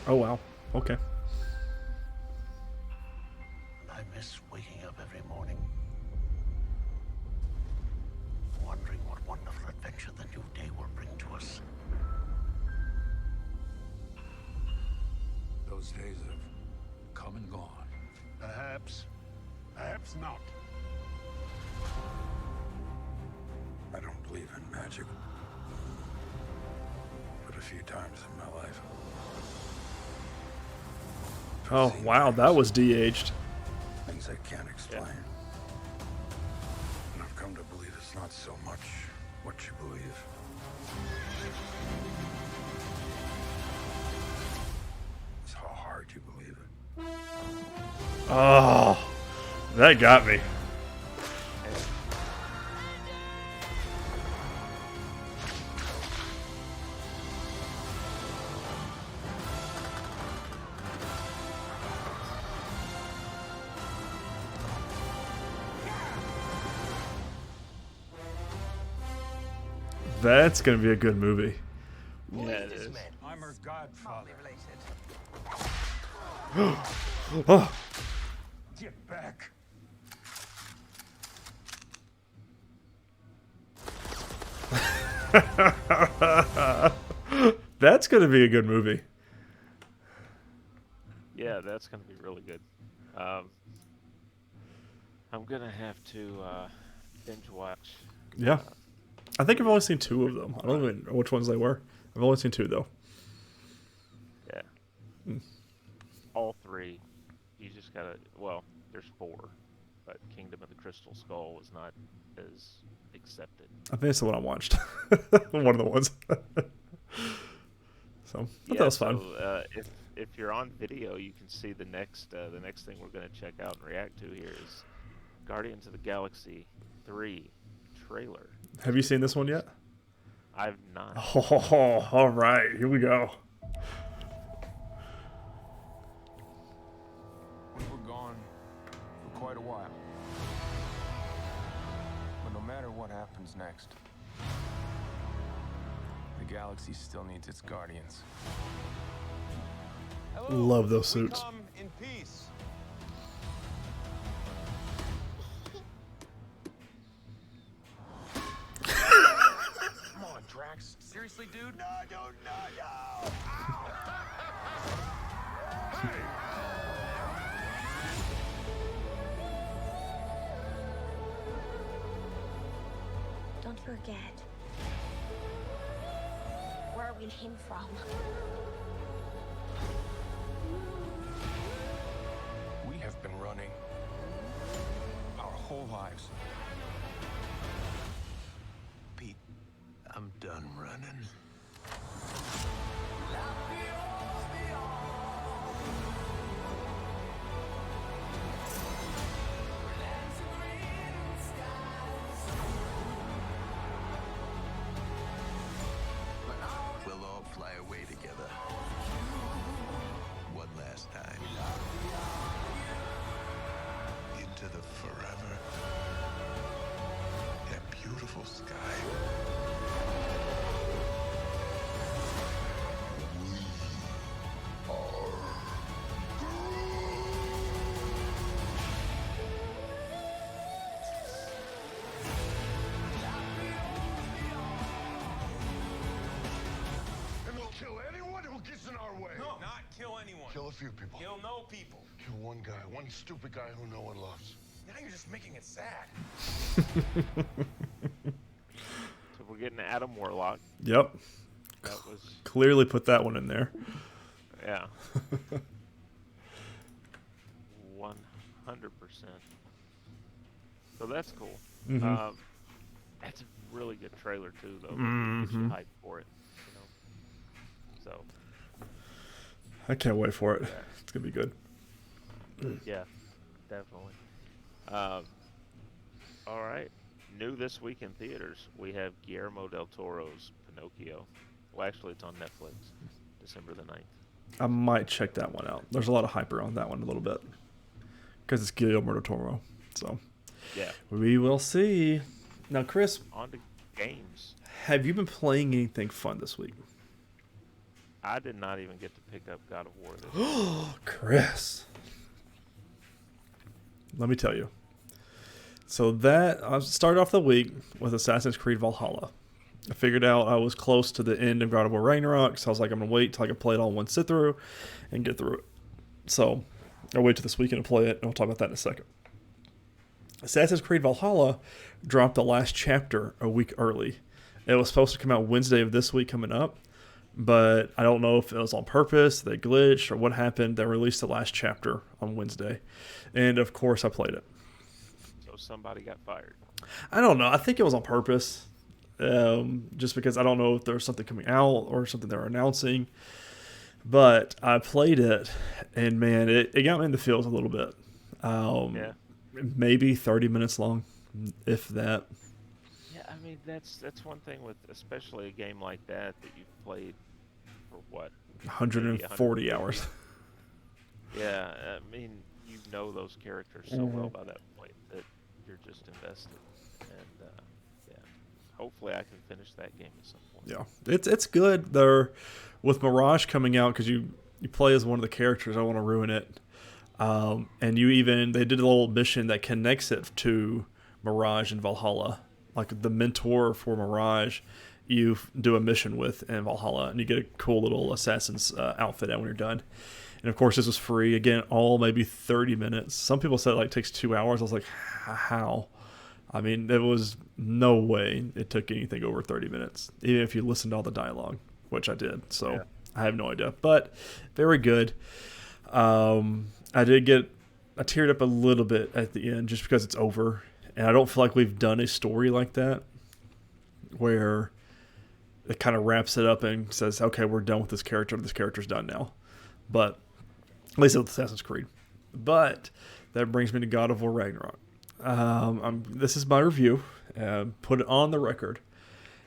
Oh, wow. Okay. And I miss waking up every morning, wondering what wonderful adventure the new day will bring to us. Those days have come and gone. Perhaps not. I don't believe in magic. But a few times in my life. Oh, wow. That was de-aged. Things I can't explain. And I've come to believe it's not so much what you believe. It's how hard you believe it. Oh, That got me. That's gonna be a good movie. Yeah, it is. I'm her godfather. Oh, Get back. that's gonna be a good movie. Yeah, that's gonna be really good. I'm gonna have to binge watch. Yeah. I think I've only seen 2 of them. I don't even know which ones they were. I've only seen 2 though. Yeah. All 3. You just gotta. Well, there's 4, but Kingdom of the Crystal Skull was not as accepted. I think it's the one I watched. One of the ones. So, but that was fun. So, if you're on video, you can see the next thing we're gonna check out and react to here is Guardians of the Galaxy 3 trailer. Have you seen this one yet? I've not. Oh, all right. Here we go. We were gone for quite a while. But no matter what happens next, the galaxy still needs its guardians. Love those suits. Come in peace. Come on, Drax. Seriously, dude? No, no. Don't forget where we came from. We have been running our whole lives. Pete, I'm done running. We'll all fly away together. One last time. Into the forever. That beautiful sky. And we'll kill anyone who gets in our way. No, not kill anyone. Kill a few people. Kill no people. Kill one guy, one stupid guy who no one loves. Now you're just making it sad. So we're getting Adam Warlock. Yep. That was Clearly put that one in there. yeah. 100%. So that's cool. Mhm. That's a really good trailer too, though. Gets you Mhm. hyped for it. So I can't wait for it. Yeah. It's gonna be good. yeah, definitely. All right. New this week in theaters, we have Guillermo del Toro's Pinocchio. Well, actually, it's on Netflix, December the 9th. I might check that one out. There's a lot of hype around that one a little bit because it's Guillermo del Toro. So Yeah. we will see. Now, Chris, On to games. have you been playing anything fun this week? I did not even get to pick up God of War this week. Chris, let me tell you. So that I started off the week with Assassin's Creed Valhalla. I figured out I was close to the end of God of War Ragnarok, so I was like, I'm gonna wait till I can play it all in one sit through and get through it. So I'll wait till this weekend to play it, and we'll talk about that in a second. Assassin's Creed Valhalla dropped the last chapter a week early. It was supposed to come out Wednesday of this week coming up, but I don't know if it was on purpose, they glitched, or what happened. They released the last chapter on Wednesday, and of course I played it. So somebody got fired. I don't know. I think it was on purpose, just because I don't know if there was something coming out or something they were announcing. But I played it, and man, it got me in the feels a little bit. Yeah. maybe 30 minutes long, if that. Yeah, I mean that's one thing with especially a game like that you've played for what, maybe 140 hours. Yeah, I mean you know those characters so well by that point that you're just invested, and yeah, hopefully I can finish that game at some point. Yeah, it's good. They're with Mirage coming out because you play as one of the characters. I don't want to ruin it. And they did a little mission that connects it to Mirage and Valhalla. Like the mentor for Mirage, you do a mission with in Valhalla, and you get a cool little assassin's outfit out when you're done. And of course, this was free. Again, all maybe 30 minutes. Some people said it takes 2 hours. I was like, how? I mean, there was no way it took anything over 30 minutes, even if you listened to all the dialogue, which I did. So yeah. I have no idea, but very good. I teared up a little bit at the end just because it's over, and I don't feel like we've done a story like that where it kind of wraps it up and says, okay, we're done with this character. This character's done now. But at least with Assassin's Creed. But that brings me to God of War Ragnarok. This is my review. Put it on the record.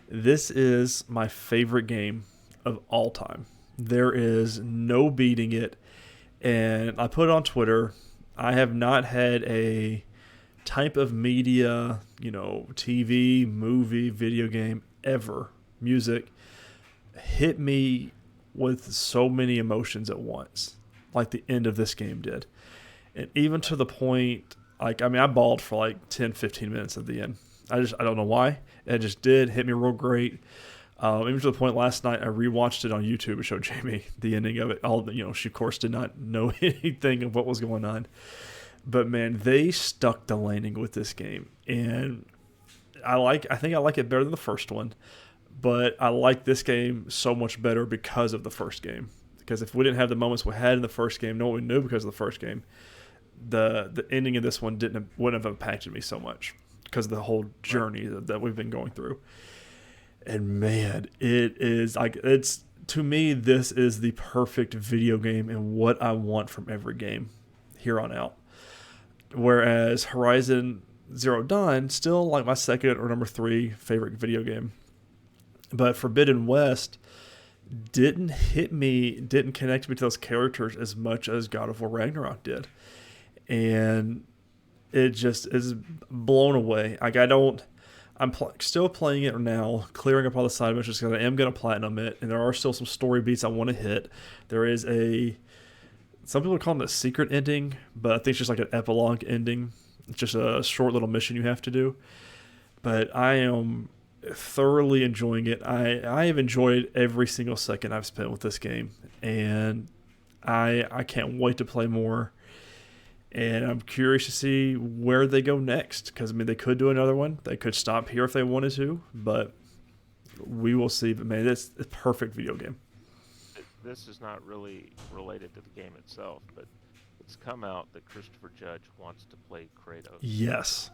This is my favorite game of all time. There is no beating it. And I put it on Twitter. I have not had a type of media, TV, movie, video game, ever, music, hit me with so many emotions at once, like the end of this game did. And even to the point, I bawled for 10, 15 minutes at the end. I don't know why. It just did hit me real great. Even to the point last night, I rewatched it on YouTube and showed Jamie the ending of it. She of course did not know anything of what was going on. But man, they stuck the landing with this game. And I think I like it better than the first one. But I like this game so much better because of the first game. Because if we didn't have the moments we had in the first game, know what we knew because of the first game, the ending of this one wouldn't have impacted me so much because of the whole journey that we've been going through. And man, to me, this is the perfect video game and what I want from every game here on out. Whereas Horizon Zero Dawn, still my second or number 3 favorite video game. But Forbidden West didn't connect me to those characters as much as God of War Ragnarok did. And it just is blown away. I'm still playing it now, clearing up all the side missions because I am going to platinum it, and there are still some story beats I want to hit. There is some people call it a secret ending, but I think it's just like an epilogue ending. It's just a short little mission you have to do. But I am thoroughly enjoying it. I have enjoyed every single second I've spent with this game, and I can't wait to play more. And I'm curious to see where they go next. Because, they could do another one. They could stop here if they wanted to. But we will see. But, man, it's a perfect video game. This is not really related to the game itself. But it's come out that Christopher Judge wants to play Kratos. Yes.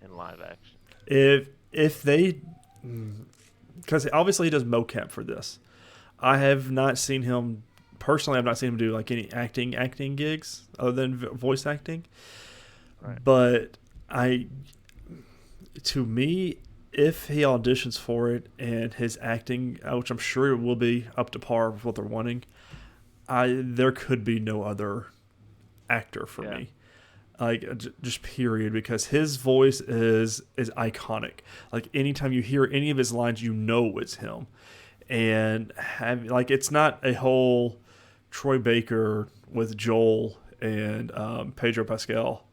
In live action. If they... Because obviously he does mocap for this. I have not seen him... Personally, I've not seen him do any acting gigs other than voice acting. Right. But to me, if he auditions for it and his acting, which I'm sure it will be up to par with what they're wanting, there could be no other actor for me. Just period, because his voice is iconic. Anytime you hear any of his lines, it's him. And it's not a whole Troy Baker with Joel and Pedro Pascal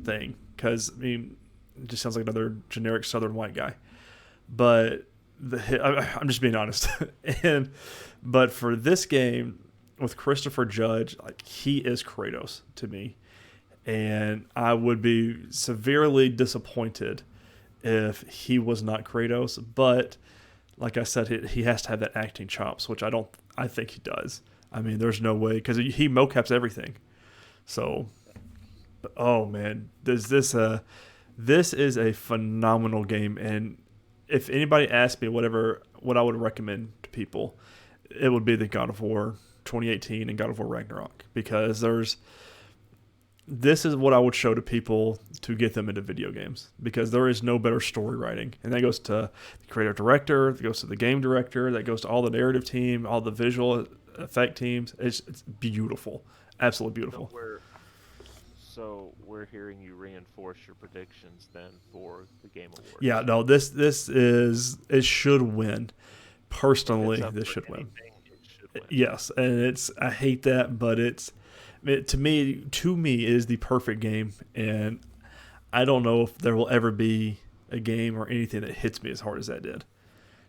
thing, because it just sounds like another generic Southern white guy. But I'm just being honest. But for this game with Christopher Judge, he is Kratos to me, and I would be severely disappointed if he was not Kratos. But like I said, he has to have that acting chops, which I think he does. There's no way, because he mocaps everything. So, but, oh man, this is a phenomenal game. And if anybody asked me what I would recommend to people, it would be the God of War 2018 and God of War Ragnarok, because this is what I would show to people to get them into video games, because there is no better story writing. And that goes to the creative director, that goes to the game director, that goes to all the narrative team, all the visual effect teams. It's beautiful. Absolutely beautiful. So we're hearing you reinforce your predictions then for the Game Awards. Yeah, no, this is, it should win. Personally, this should win. Yes, and I hate that, but to me it is the perfect game, and I don't know if there will ever be a game or anything that hits me as hard as that did.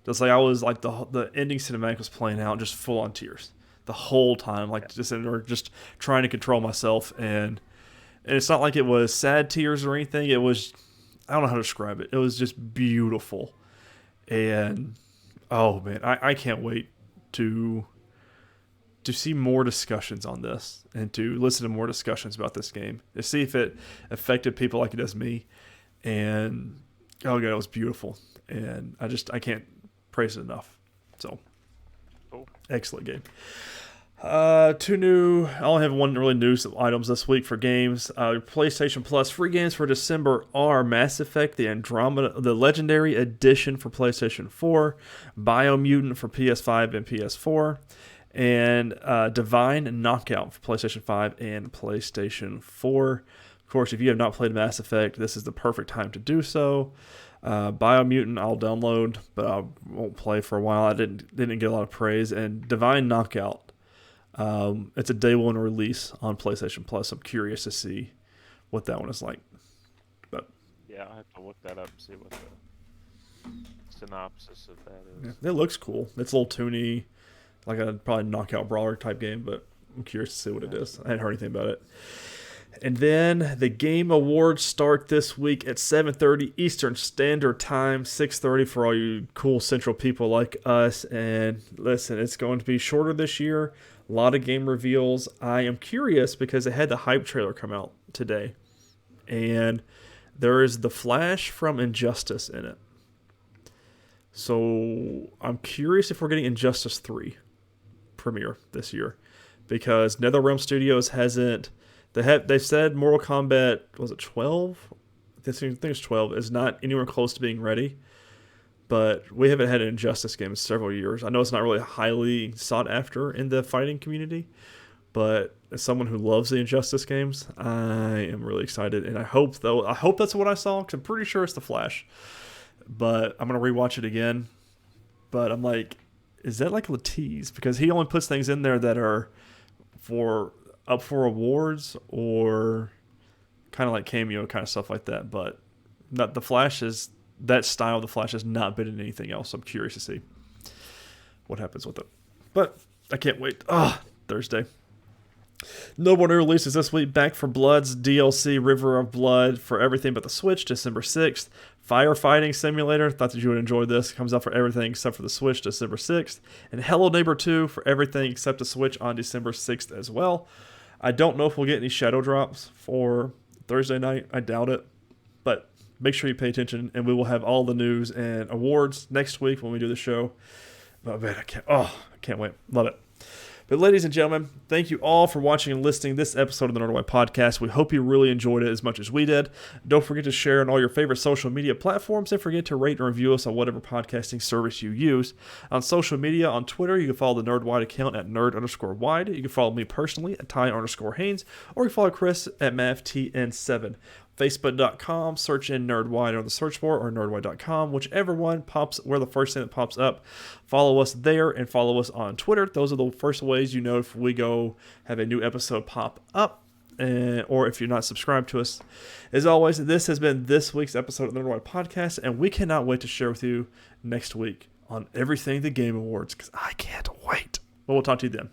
Just like I was like the ending cinematic was playing out, just full on tears the whole time, like just in there, just trying to control myself, and it's not like it was sad tears or anything. It was, I don't know how to describe it. It was just beautiful, and oh man, I can't wait to see more discussions on this and to listen to more discussions about this game, to see if it affected people like it does me. And oh god, it was beautiful, and I can't praise it enough. So cool. Excellent game. I only have one really news items this week for games. PlayStation Plus free games for December are Mass Effect, the Andromeda, the Legendary Edition for PlayStation 4, Biomutant for PS5 and PS4, and Divine Knockout for PlayStation 5 and PlayStation 4. Of course, if you have not played Mass Effect, this is the perfect time to do so. Biomutant I'll download, but I won't play for a while. I didn't get a lot of praise. And Divine Knockout, it's a day one release on PlayStation Plus. I'm curious to see what that one is like. But yeah, I have to look that up and see what the synopsis of that is. Yeah, it looks cool. It's a little toony, like a probably knockout brawler type game, but I'm curious to see what it is. I hadn't heard anything about it. And then the Game Awards start this week at 7:30 Eastern Standard Time, 6:30 for all you cool Central people like us. And listen, it's going to be shorter this year. A lot of game reveals. I am curious because they had the hype trailer come out today, and there is the Flash from Injustice in it. So I'm curious if we're getting Injustice 3 premiere this year, because NetherRealm Studios hasn't. They've said Mortal Kombat, was it 12? I think it's 12, is not anywhere close to being ready. But we haven't had an Injustice game in several years. I know it's not really highly sought after in the fighting community, but as someone who loves the Injustice games, I am really excited. And I hope that's what I saw, because I'm pretty sure it's the Flash. But I'm going to rewatch it again. But I'm like, is that like a tease? Because he only puts things in there that are up for awards or kind of like cameo kind of stuff like that. But not the Flash is... That style of the Flash has not been in anything else. I'm curious to see what happens with it. But I can't wait. Thursday. No more new releases this week. Back for Blood's DLC, River of Blood, for everything but the Switch, December 6th. Firefighting Simulator, thought that you would enjoy this. Comes out for everything except for the Switch, December 6th. And Hello Neighbor 2 for everything except the Switch on December 6th as well. I don't know if we'll get any shadow drops for Thursday night. I doubt it. But make sure you pay attention, and we will have all the news and awards next week when we do the show. Oh man, I can't wait. Love it. But ladies and gentlemen, thank you all for watching and listening to this episode of the Nerdwide Podcast. We hope you really enjoyed it as much as we did. Don't forget to share on all your favorite social media platforms, and forget to rate and review us on whatever podcasting service you use. On social media, on Twitter, you can follow the Nerdwide account at nerd_wide. You can follow me personally at Ty_Haynes, or you can follow Chris at MavTN7. Facebook.com, search in Nerdwide on the search bar, or Nerdwide.com, whichever one pops, where the first thing that pops up. Follow us there and follow us on Twitter. Those are the first ways you know if we go have a new episode pop up, or if you're not subscribed to us. As always, this has been this week's episode of the Nerdwide Podcast, and we cannot wait to share with you next week on everything the Game Awards, because I can't wait. But we'll talk to you then.